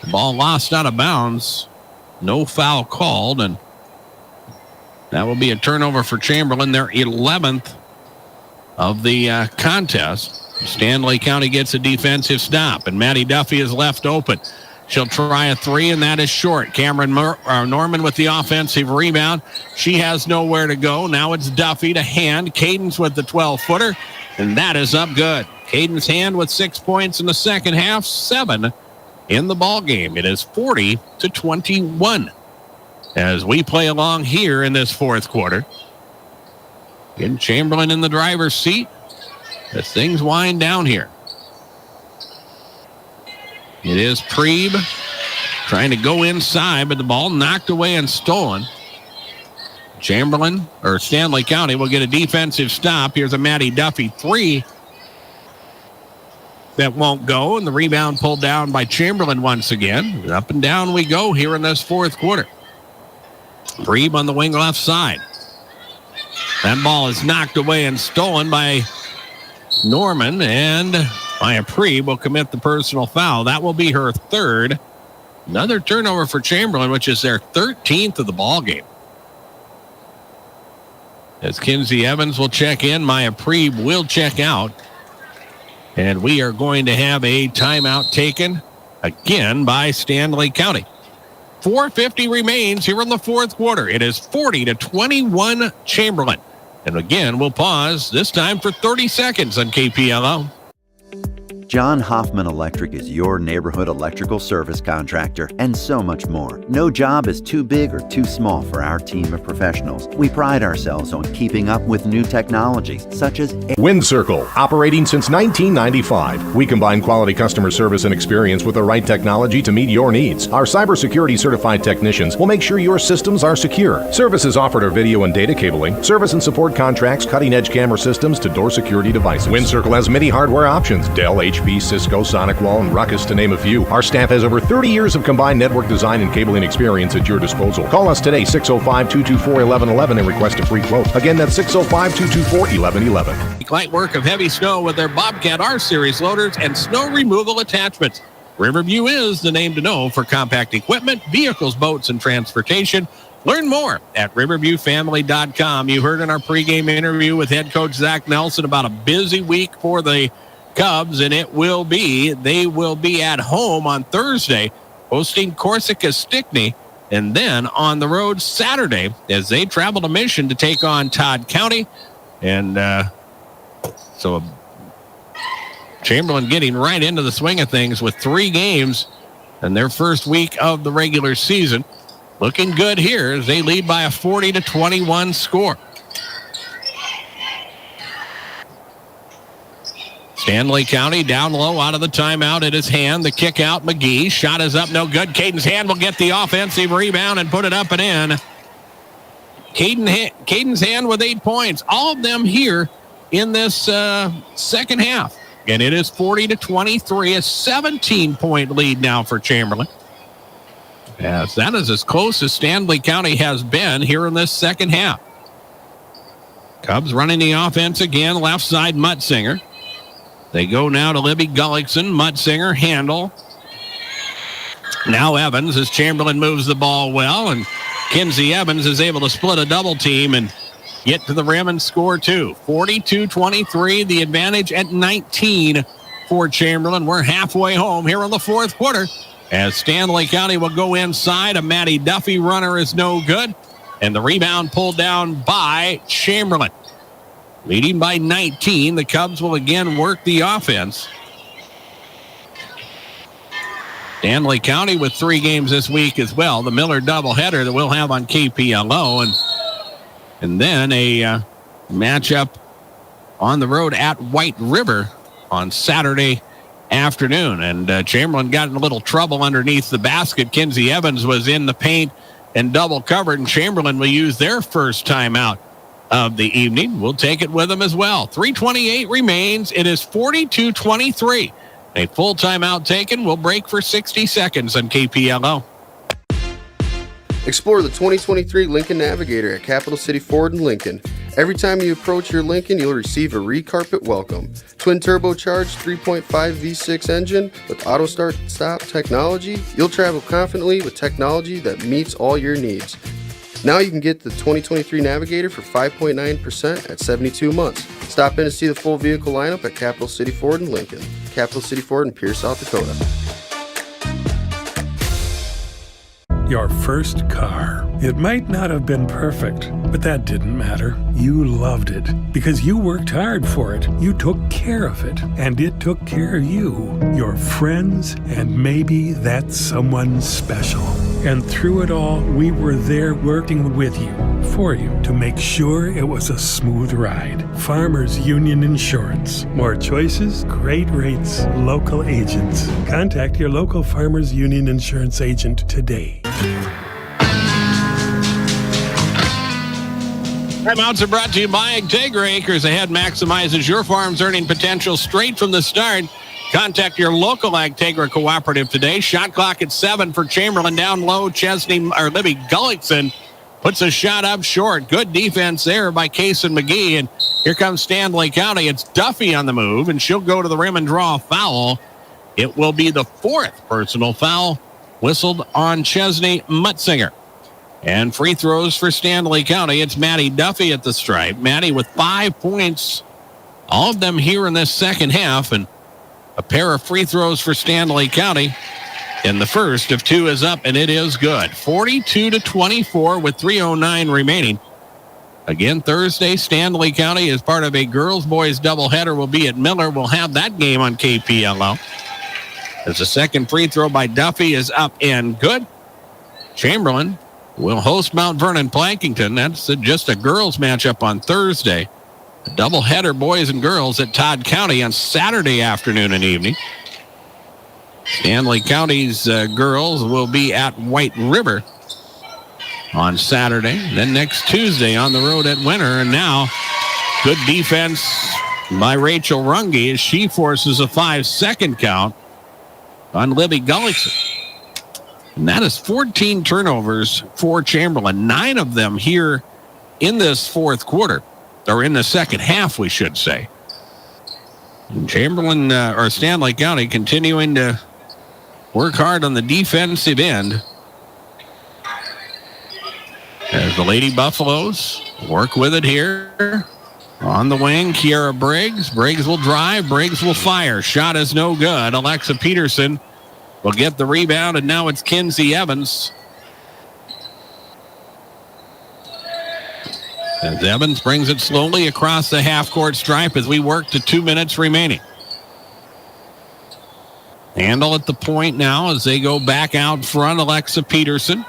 the ball lost out of bounds. No foul called, and that will be a turnover for Chamberlain, their 11th of the contest. Stanley County gets a defensive stop, and Maddie Duffy is left open. She'll try a three, and that is short. Cameron Norman with the offensive rebound. She has nowhere to go. Now it's Duffy to Hand. Cadence with the 12-footer, and that is up good. Cadence Hand with 6 points in the second half, 7 in the ball game. It is 40-21 as we play along here in this fourth quarter. Getting Chamberlain in the driver's seat as things wind down here. It is Preeb trying to go inside, but the ball knocked away and stolen. Stanley County will get a defensive stop. Here's a Maddie Duffy three that won't go, and the rebound pulled down by Chamberlain once again. Up and down we go here in this fourth quarter. Preeb on the wing left side. That ball is knocked away and stolen by Norman, and Maya Preeb will commit the personal foul. That will be her third. Another turnover for Chamberlain, which is their 13th of the ball game. As Kinsey Evans will check in, Maya Preeb will check out. And we are going to have a timeout taken again by Stanley County. 4:50 remains here in the fourth quarter. It is 40-21 Chamberlain. And again, we'll pause, this time for 30 seconds on KPLO. John Hoffman Electric is your neighborhood electrical service contractor, and so much more. No job is too big or too small for our team of professionals. We pride ourselves on keeping up with new technologies, such as WindCircle, operating since 1995. We combine quality customer service and experience with the right technology to meet your needs. Our cybersecurity certified technicians will make sure your systems are secure. Services offered are video and data cabling, service and support contracts, cutting-edge camera systems to door security devices. WindCircle has many hardware options: Dell, HP, Cisco, SonicWall, and Ruckus, to name a few. Our staff has over 30 years of combined network design and cabling experience at your disposal. Call us today, 605-224-1111, and request a free quote. Again, that's 605-224-1111. Light work of heavy snow with their Bobcat R-Series loaders and snow removal attachments. Riverview is the name to know for compact equipment, vehicles, boats, and transportation. Learn more at riverviewfamily.com. You heard in our pregame interview with head coach Zach Nelson about a busy week for the Cubs, and they will be at home on Thursday hosting Corsica Stickney, and then on the road Saturday as they travel to Mission to take on Todd County. And so Chamberlain getting right into the swing of things with 3 games in their first week of the regular season. Looking good here as they lead by a 40-21 score. Stanley County down low out of the timeout. It is Hand. The kick out. McGee. Shot is up. No good. Cadence Hand will get the offensive rebound and put it up and in. Cadence Hand with 8 points. All of them here in this second half. and it is 40-23, a 17-point lead now for Chamberlain. Yes, that is as close as Stanley County has been here in this second half. Cubs running the offense again, left side Mutzinger. They go now to Libby Gullickson, Mutzinger, Handel. Now Evans as Chamberlain moves the ball well, and Kinsey Evans is able to split a double team and get to the rim and score two. 42-23, the advantage at 19 for Chamberlain. We're halfway home here in the fourth quarter as Stanley County will go inside. A Maddie Duffy runner is no good, and the rebound pulled down by Chamberlain. Leading by 19, the Cubs will again work the offense. Stanley County with 3 games this week as well. The Miller doubleheader that we'll have on KPLO. And then a matchup on the road at White River on Saturday afternoon. And Chamberlain got in a little trouble underneath the basket. Kinsey Evans was in the paint and double covered, and Chamberlain will use their first timeout of the evening. We'll take it with them as well. 3:28 remains. It is 42-23. A full timeout taken. We'll break for 60 seconds on KPLO. Explore the 2023 Lincoln Navigator at Capital City Ford in Lincoln. Every time you approach your Lincoln, you'll receive a re-carpet welcome. Twin turbocharged 3.5 V6 engine with auto start stop technology. You'll travel confidently with technology that meets all your needs. Now you can get the 2023 Navigator for 5.9% at 72 months. Stop in to see the full vehicle lineup at Capital City Ford in Lincoln. Capital City Ford in Pierce, South Dakota. Your first car. It might not have been perfect, but that didn't matter. You loved it because you worked hard for it. You took care of it, and it took care of you, your friends, and maybe that someone special. And through it all, we were there working with you, for you, to make sure it was a smooth ride. Farmers Union Insurance. More choices, great rates, local agents. Contact your local Farmers Union Insurance agent today. Timeouts are brought to you by Integra. Acres Ahead maximizes your farm's earning potential straight from the start. Contact your local Integra cooperative today. Shot clock at 7 for Chamberlain. Down low, Libby Gullickson puts a shot up short. Good defense there by Kason McGee. And here comes Stanley County. It's Duffy on the move, and she'll go to the rim and draw a foul. It will be the 4th personal foul whistled on Chesney Mutzinger. And free throws for Stanley County. It's Maddie Duffy at the stripe. Maddie with 5 points, all of them here in this second half, and a pair of free throws for Stanley County. And the first of 2 is up, and it is good. 42-24 with 3:09 remaining. Again, Thursday, Stanley County, as part of a girls-boys doubleheader, will be at Miller. We'll have that game on KPLO. As the second free throw by Duffy is up and good. Chamberlain will host Mount Vernon Plankington. That's just a girls matchup on Thursday. A doubleheader, boys and girls, at Todd County on Saturday afternoon and evening. Stanley County's girls will be at White River on Saturday. Then next Tuesday on the road at Winter. And now, good defense by Rachel Runge as she forces a 5-second count on Libby Gullickson. And that is 14 turnovers for Chamberlain. 9 of them here in this fourth quarter, or in the second half, we should say. And Chamberlain, or Stanley County, continuing to work hard on the defensive end as the Lady Buffaloes work with it here. On the wing, Kiara Briggs. Briggs will drive. Briggs will fire. Shot is no good. Alexa Peterson will get the rebound, and now it's Kinsey Evans. As Evans brings it slowly across the half-court stripe as we work to 2 minutes remaining. Handle at the point now as they go back out front. Alexa Peterson.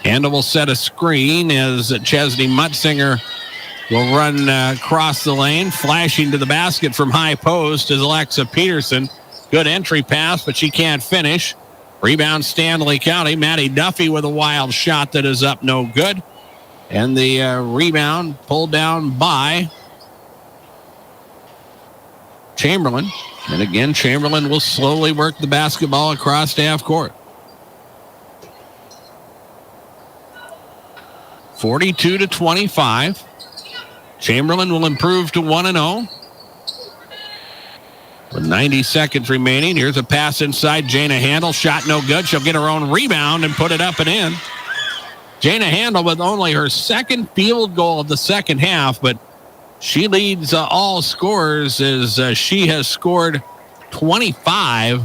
Handle will set a screen as Chesney Mutzinger will run across the lane. Flashing to the basket from high post is Alexa Peterson. Good entry pass, but she can't finish. Rebound Stanley County. Maddie Duffy with a wild shot that is up no good. And the rebound pulled down by Chamberlain. And again, Chamberlain will slowly work the basketball across half court. 42-25. Chamberlain will improve to 1-0. With 90 seconds remaining, here's a pass inside. Jana Handel, shot no good. She'll get her own rebound and put it up and in. Jana Handel with only her second field goal of the second half, but she leads all scorers as she has scored 25.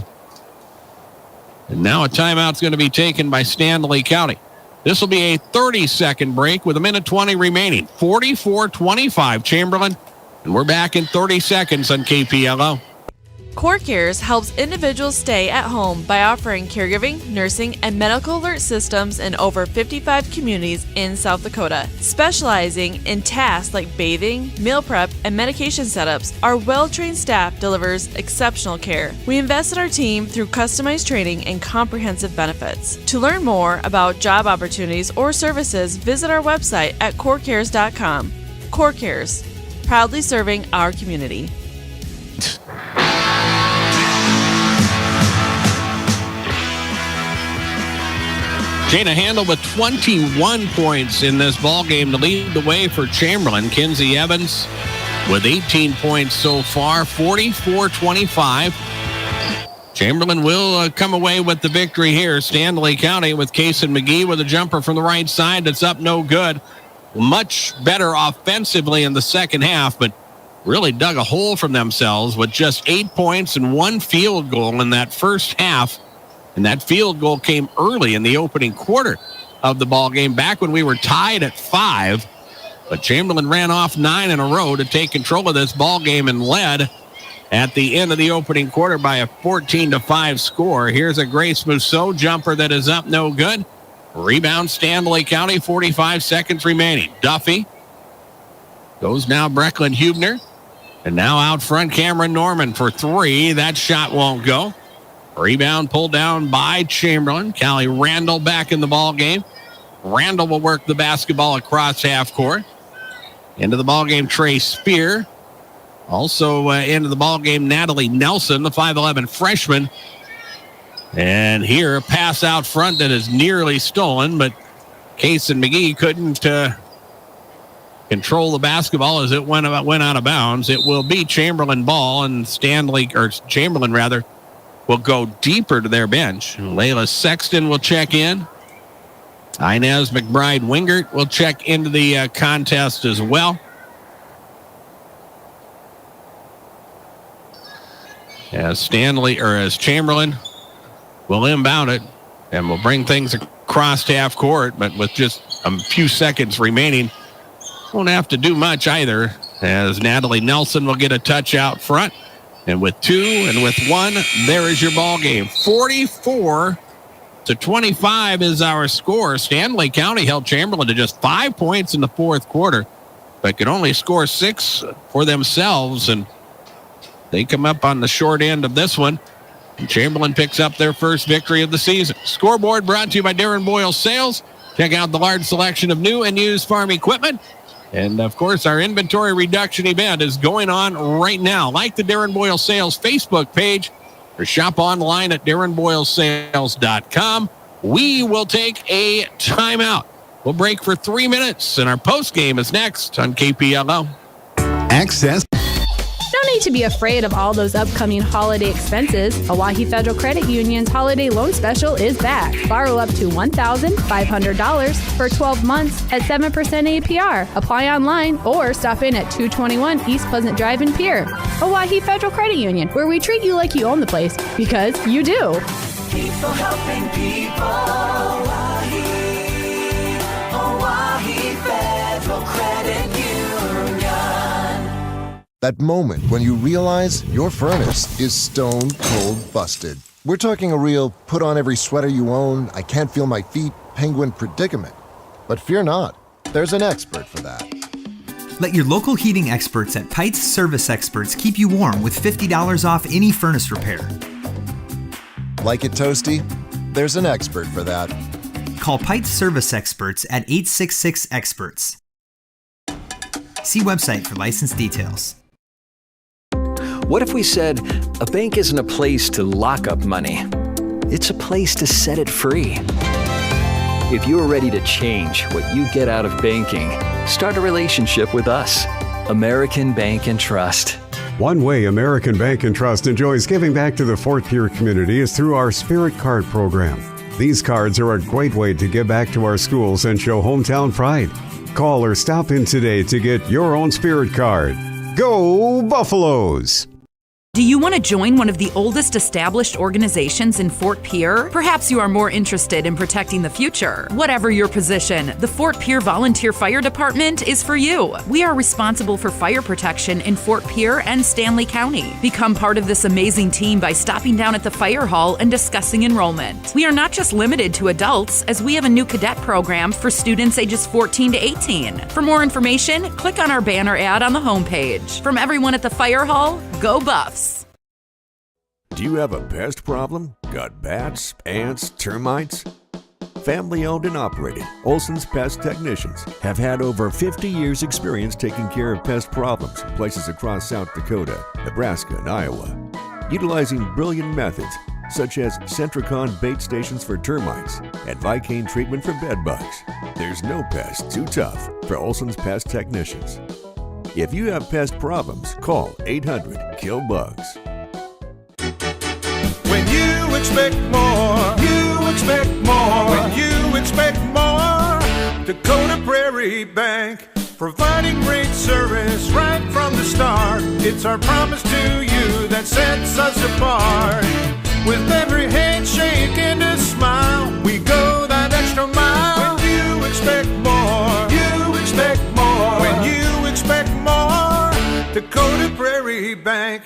And now a timeout's going to be taken by Stanley County. This will be a 30-second break with 1:20 remaining. 44-25 Chamberlain. And we're back in 30 seconds on KPLO. Core Cares helps individuals stay at home by offering caregiving, nursing, and medical alert systems in over 55 communities in South Dakota. Specializing in tasks like bathing, meal prep, and medication setups, our well-trained staff delivers exceptional care. We invest in our team through customized training and comprehensive benefits. To learn more about job opportunities or services, visit our website at corecares.com. Core Cares, proudly serving our community. Jana Handel with 21 points in this ballgame to lead the way for Chamberlain. Kinsey Evans with 18 points so far, 44-25. Chamberlain will come away with the victory here. Stanley County with Kaysen McGee with a jumper from the right side that's up no good. Much better offensively in the second half, but really dug a hole for themselves with just 8 points and one field goal in that first half. And that field goal came early in the opening quarter of the ball game, back when we were tied at 5. But Chamberlain ran off 9 in a row to take control of this ball game and led at the end of the opening quarter by a 14-5 score. Here's a Grace Mousseau jumper that is up no good. Rebound Stanley County, 45 seconds remaining. Duffy goes now Brecklin Hubner. And now out front Cameron Norman for 3. That shot won't go. Rebound pulled down by Chamberlain. Callie Randall back in the ball game. Randall will work the basketball across half court. Into the ball game, Trey Spear. Also into the ball game, Natalie Nelson, the 5'11 freshman. And here, a pass out front that is nearly stolen, but Kaysen McGee couldn't control the basketball as it went out of bounds. It will be Chamberlain ball, and Chamberlain will go deeper to their bench. Layla Sexton will check in. Inez McBride Wingert will check into the contest as well. As Chamberlain will inbound it and will bring things across half court, but with just a few seconds remaining, won't have to do much either, as Natalie Nelson will get a touch out front. And with 2 and with 1, there is your ball game. 44-25 is our score. Stanley County held Chamberlain to just 5 points in the fourth quarter, but could only score 6 for themselves. And they come up on the short end of this one. And Chamberlain picks up their first victory of the season. Scoreboard brought to you by Darren Boyle Sales. Check out the large selection of new and used farm equipment. And, of course, our inventory reduction event is going on right now. Like the Darren Boyle Sales Facebook page or shop online at darrenboylesales.com. We will take a timeout. We'll break for 3 minutes, and our postgame is next on KPLO. Access. No need to be afraid of all those upcoming holiday expenses. Hawaii Federal Credit Union's holiday loan special is back. Borrow up to $1,500 for 12 months at 7% APR. Apply online or stop in at 221 East Pleasant Drive in Pierre. Hawaii Federal Credit Union, where we treat you like you own the place, because you do. People helping people. Hawaii Federal Credit Union. That moment when you realize your furnace is stone cold busted. We're talking a real put on every sweater you own, I can't feel my feet, penguin predicament. But fear not, there's an expert for that. Let your local heating experts at Pites Service Experts keep you warm with $50 off any furnace repair. Like it toasty? There's an expert for that. Call Pites Service Experts at 866-EXPERTS. See website for license details. What if we said a bank isn't a place to lock up money? It's a place to set it free. If you're ready to change what you get out of banking, start a relationship with us. American Bank and Trust. One way American Bank and Trust enjoys giving back to the Fort Pierre community is through our Spirit Card program. These cards are a great way to give back to our schools and show hometown pride. Call or stop in today to get your own Spirit Card. Go Buffaloes! Do you want to join one of the oldest established organizations in Fort Pierre? Perhaps you are more interested in protecting the future. Whatever your position, the Fort Pierre Volunteer Fire Department is for you. We are responsible for fire protection in Fort Pierre and Stanley County. Become part of this amazing team by stopping down at the fire hall and discussing enrollment. We are not just limited to adults, as we have a new cadet program for students ages 14 to 18. For more information, click on our banner ad on the homepage. From everyone at the fire hall, go Buffs! Do you have a pest problem? Got bats, ants, termites? Family owned and operated, Olson's Pest Technicians have had over 50 years experience taking care of pest problems in places across South Dakota, Nebraska, and Iowa. Utilizing brilliant methods such as Centricon bait stations for termites and Vicane treatment for bed bugs. There's no pest too tough for Olson's Pest Technicians. If you have pest problems, call 800-KILL-BUGS. When you expect more, you expect more. When you expect more, Dakota Prairie Bank, providing great service right from the start. It's our promise to you that sets us apart. With every handshake and a smile, we go that extra mile. When you expect more, you expect more. When you expect more, Dakota Prairie Bank.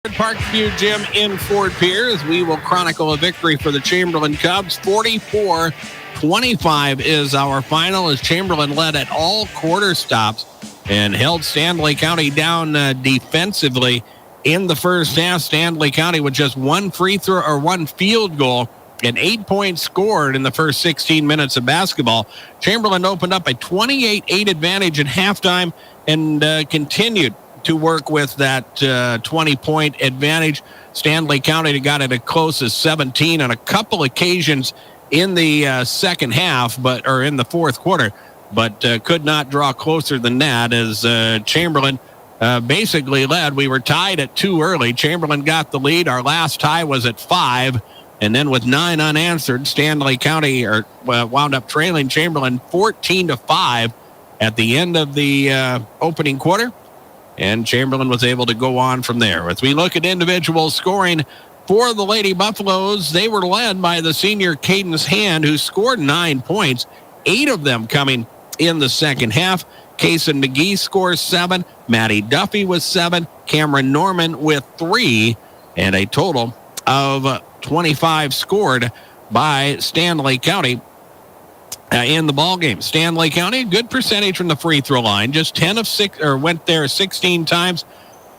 Parkview Gym in Fort Pierre, as we will chronicle a victory for the Chamberlain Cubs. 44-25 is our final, as Chamberlain led at all quarter stops and held Stanley County down defensively in the first half. Stanley County with just one free throw or one field goal and 8 points scored in the first 16 minutes of basketball. Chamberlain opened up a 28-8 advantage at halftime and continued to work with that 20-point advantage. Stanley County got it as close as 17 on a couple occasions in the second half, or in the fourth quarter, but could not draw closer than that, as Chamberlain basically led. We were tied at 2 early. Chamberlain got the lead. Our last tie was at 5, and then with 9 unanswered, Stanley County wound up trailing Chamberlain 14-5 at the end of the opening quarter. And Chamberlain was able to go on from there. As we look at individual scoring for the Lady Buffaloes, they were led by the senior Cadence Hand, who scored 9 points, 8 of them coming in the second half. Kason McGee scores 7. Maddie Duffy was 7. Cameron Norman with 3. And a total of 25 scored by Stanley County in the ball game. Stanley County, good percentage from the free throw line, just 10 of 6, or went there 16 times.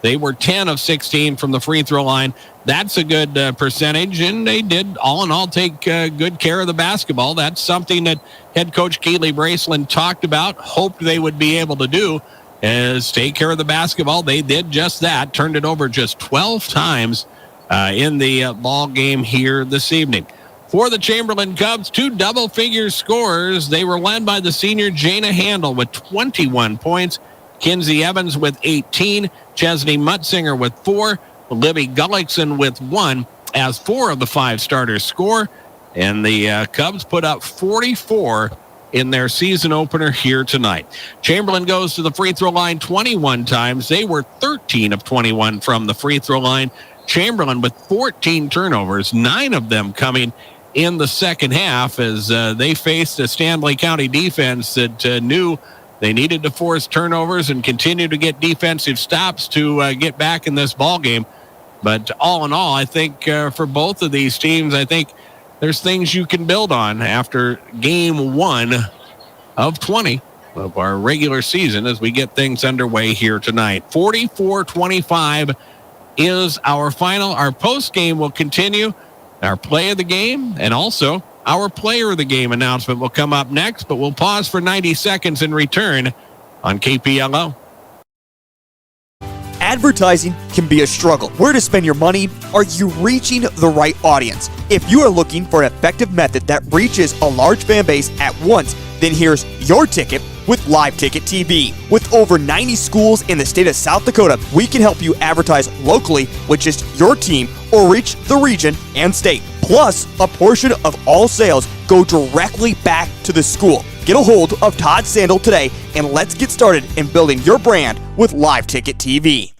They were 10 of 16 from the free throw line. That's a good percentage, and they did all in all take good care of the basketball. That's something that head coach Keely Braceland talked about, hoped they would be able to do, is take care of the basketball. They did just that, turned it over just 12 times in the ball game here this evening. For the Chamberlain Cubs, 2 double-figure scorers. They were led by the senior Jana Handel with 21 points, Kinsey Evans with 18, Chesney Mutzinger with 4, Libby Gullickson with 1, as 4 of the 5 starters score. And the Cubs put up 44 in their season opener here tonight. Chamberlain goes to the free throw line 21 times. They were 13 of 21 from the free throw line. Chamberlain with 14 turnovers, 9 of them coming in the second half, as they faced a Stanley County defense that knew they needed to force turnovers and continue to get defensive stops to get back in this ball game. But all in all, I think for both of these teams, I think there's things you can build on after game 1 of 20 of our regular season as we get things underway here tonight. 44-25 is our final. Our post game will continue. Our play of the game and also our player of the game announcement will come up next, but we'll pause for 90 seconds and return on KPLO. Advertising can be a struggle. Where to spend your money? Are you reaching the right audience? If you are looking for an effective method that reaches a large fan base at once, then here's your ticket with Live Ticket TV. With over 90 schools in the state of South Dakota, we can help you advertise locally with just your team or reach the region and state. Plus, a portion of all sales go directly back to the school. Get a hold of Todd Sandel today and let's get started in building your brand with Live Ticket TV.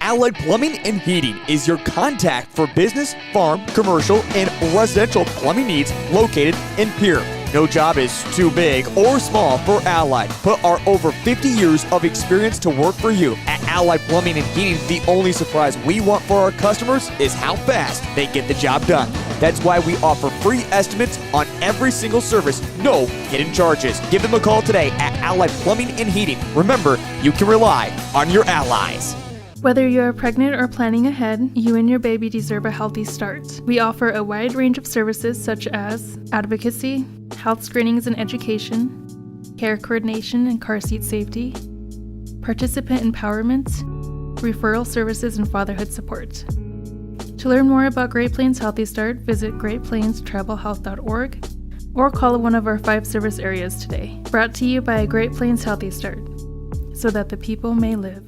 Allied Plumbing and Heating is your contact for business, farm, commercial, and residential plumbing needs located in Pierre. No job is too big or small for Allied. Put our over 50 years of experience to work for you. At Allied Plumbing and Heating, the only surprise we want for our customers is how fast they get the job done. That's why we offer free estimates on every single service, no hidden charges. Give them a call today at Allied Plumbing and Heating. Remember, you can rely on your allies. Whether you are pregnant or planning ahead, you and your baby deserve a healthy start. We offer a wide range of services such as advocacy, health screenings and education, care coordination and car seat safety, participant empowerment, referral services, and fatherhood support. To learn more about Great Plains Healthy Start, visit greatplainstravelhealth.org or call one of our 5 service areas today. Brought to you by Great Plains Healthy Start, so that the people may live.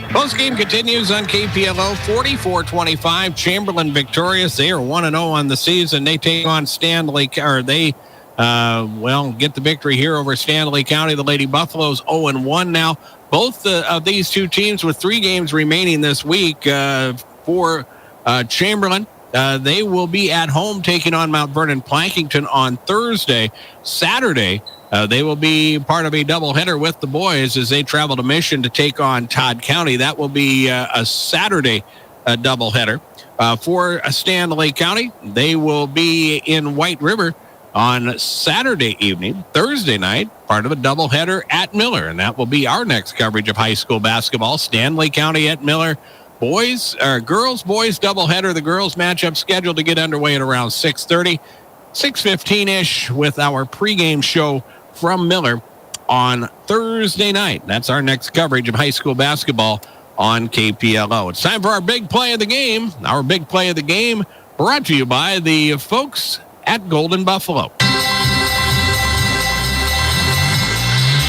Post-game continues on KPLO, 44-25. Chamberlain victorious. They are 1-0 on the season. They take on Stanley, or they, get the victory here over Stanley County. The Lady Buffaloes 0-1 now. Both of these two teams with 3 games remaining this week for Chamberlain. They will be at home taking on Mount Vernon Plankington on Thursday. Saturday, they will be part of a doubleheader with the boys as they travel to Mission to take on Todd County. That will be a Saturday doubleheader. For Stanley County, they will be in White River on Saturday evening. Thursday night, part of a doubleheader at Miller, and that will be our next coverage of high school basketball. Stanley County at Miller. Girls, boys doubleheader. The girls matchup scheduled to get underway at around 6:30, 6:15-ish with our pregame show from Miller on Thursday night. That's our next coverage of high school basketball on KPLO. It's time for our big play of the game. Our big play of the game brought to you by the folks at Golden Buffalo.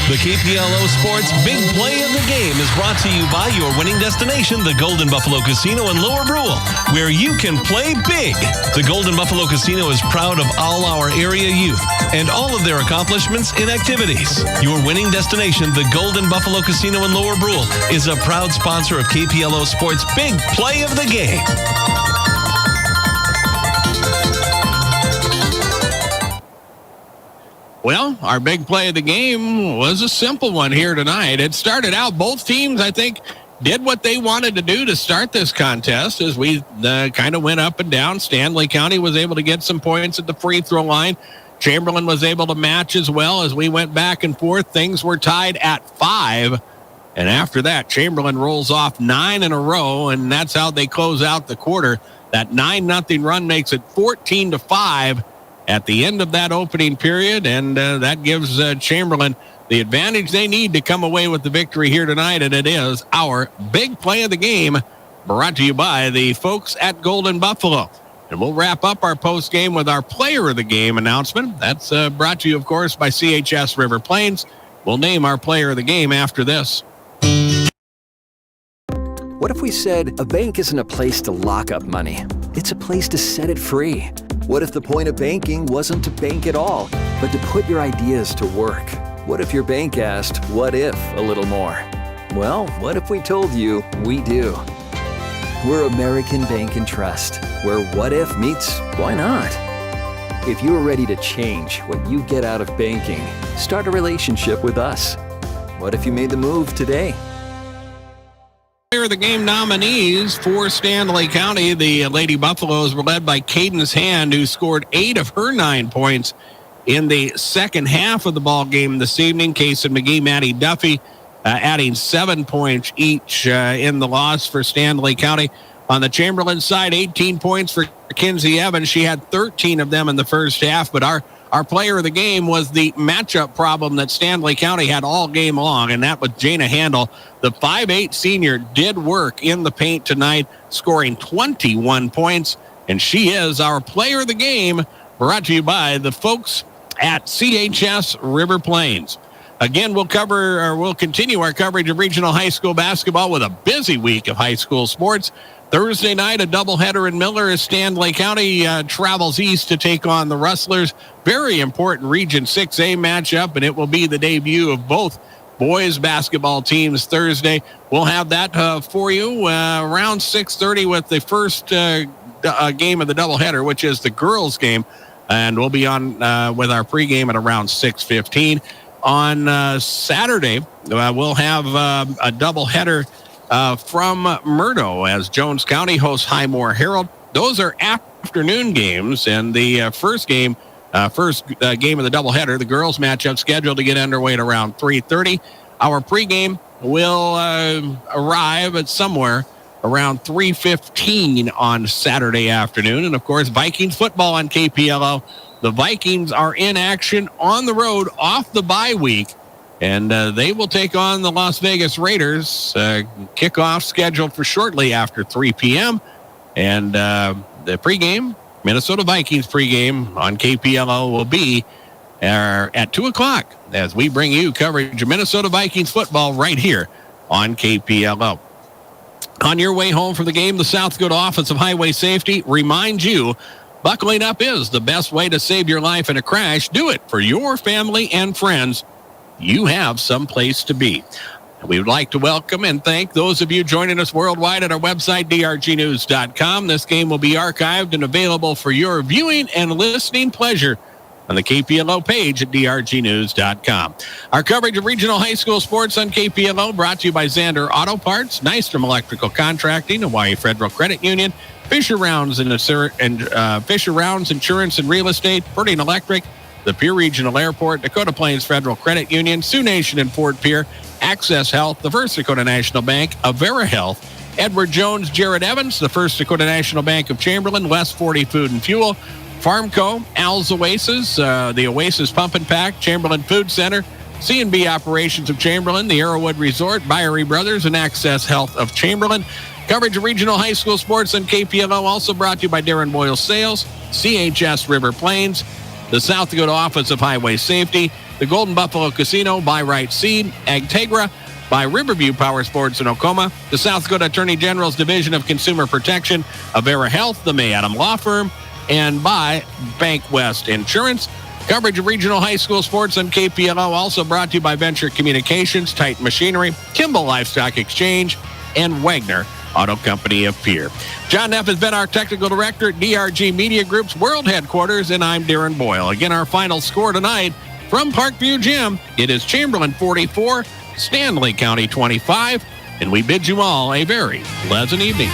The KPLO Sports Big Play of the Game is brought to you by your winning destination, the Golden Buffalo Casino in Lower Brule, where you can play big. The Golden Buffalo Casino is proud of all our area youth and all of their accomplishments in activities. Your winning destination, the Golden Buffalo Casino in Lower Brule, is a proud sponsor of KPLO Sports Big Play of the Game. Well, our big play of the game was a simple one here tonight. It started out, both teams, I think, did what they wanted to do to start this contest as we kind of went up and down. Stanley County was able to get some points at the free throw line. Chamberlain was able to match as well as we went back and forth. Things were tied at 5. And after that, Chamberlain rolls off 9 in a row, and that's how they close out the quarter. That 9-0 run makes it 14-5. At the end of that opening period, and that gives Chamberlain the advantage they need to come away with the victory here tonight, and it is our big play of the game, brought to you by the folks at Golden Buffalo. And we'll wrap up our post game with our player of the game announcement. That's brought to you, of course, by CHS River Plains. We'll name our player of the game after this. What if we said a bank isn't a place to lock up money? It's a place to set it free. What if the point of banking wasn't to bank at all, but to put your ideas to work? What if your bank asked, what if, a little more? Well, what if we told you we do? We're American Bank and Trust, where what if meets why not? If you're ready to change what you get out of banking, start a relationship with us. What if you made the move today? Player of the game nominees for Stanley County, the Lady Buffaloes were led by Cadence Hand, who scored 8 of her 9 points in the second half of the ball game this evening. Kason McGee, Maddie Duffy adding 7 points each in the loss for Stanley County. On the Chamberlain side, 18 points for Kinsey Evans. She had 13 of them in the first half, but our Our player of the game was the matchup problem that Stanley County had all game long, and that was Jana Handel. The 5'8 senior did work in the paint tonight, scoring 21 points, and she is our player of the game, brought to you by the folks at CHS River Plains. Again, we'll continue our coverage of regional high school basketball with a busy week of high school sports. Thursday night, a doubleheader in Miller as Stanley County travels east to take on the Rustlers. Very important Region 6A matchup, and it will be the debut of both boys basketball teams Thursday. We'll have that for you around 6:30 with the first game of the doubleheader, which is the girls' game, and we'll be on with our pregame at around 6:15. On Saturday, we'll have a doubleheader from Murdo as Jones County hosts Highmore Herald. Those are afternoon games, and the first game of the doubleheader, the girls matchup, scheduled to get underway at around 3:30. Our pregame will arrive at somewhere around 3:15 on Saturday afternoon. And, of course, Vikings football on KPLO. The Vikings are in action on the road off the bye week, and they will take on the Las Vegas Raiders. Kickoff scheduled for shortly after 3 p.m. And the pregame, Minnesota Vikings pregame on KPLO will be at 2 o'clock as we bring you coverage of Minnesota Vikings football right here on KPLO. On your way home from the game, the South Dakota Office of Highway Safety reminds you buckling up is the best way to save your life in a crash. Do it for your family and friends. You have some place to be. We would like to welcome and thank those of you joining us worldwide at our website, drgnews.com. This game will be archived and available for your viewing and listening pleasure on the KPLO page at drgnews.com. Our coverage of regional high school sports on KPLO brought to you by Zander Auto Parts, Nystrom Electrical Contracting, Hawaii Federal Credit Union, Fisher Rounds Fisher Rounds Insurance and Real Estate, Purdy Electric, the Pierre Regional Airport, Dakota Plains Federal Credit Union, Sioux Nation and Fort Pierre, Access Health, the First Dakota National Bank, Avera Health, Edward Jones, Jared Evans, the First Dakota National Bank of Chamberlain, West 40 Food and Fuel, Farmco, Al's Oasis, the Oasis Pump and Pack, Chamberlain Food Center, C&B Operations of Chamberlain, the Arrowwood Resort, Byery Brothers, and Access Health of Chamberlain. Coverage of regional high school sports on KPLO also brought to you by Darren Boyle Sales, CHS River Plains, the South Dakota Office of Highway Safety, the Golden Buffalo Casino, by Right Seed, Agtegra, by Riverview Power Sports in Oklahoma, the South Dakota Attorney General's Division of Consumer Protection, Avera Health, the May Adam Law Firm, and by Bank West Insurance. Coverage of regional high school sports on KPLO also brought to you by Venture Communications, Titan Machinery, Kimball Livestock Exchange, and Wagner Auto Company of Pierre. John Neff has been our technical director at DRG Media Group's world headquarters, and I'm Darren Boyle. Again, our final score tonight from Parkview Gym, it is Chamberlain 44, Stanley County 25, and we bid you all a very pleasant evening.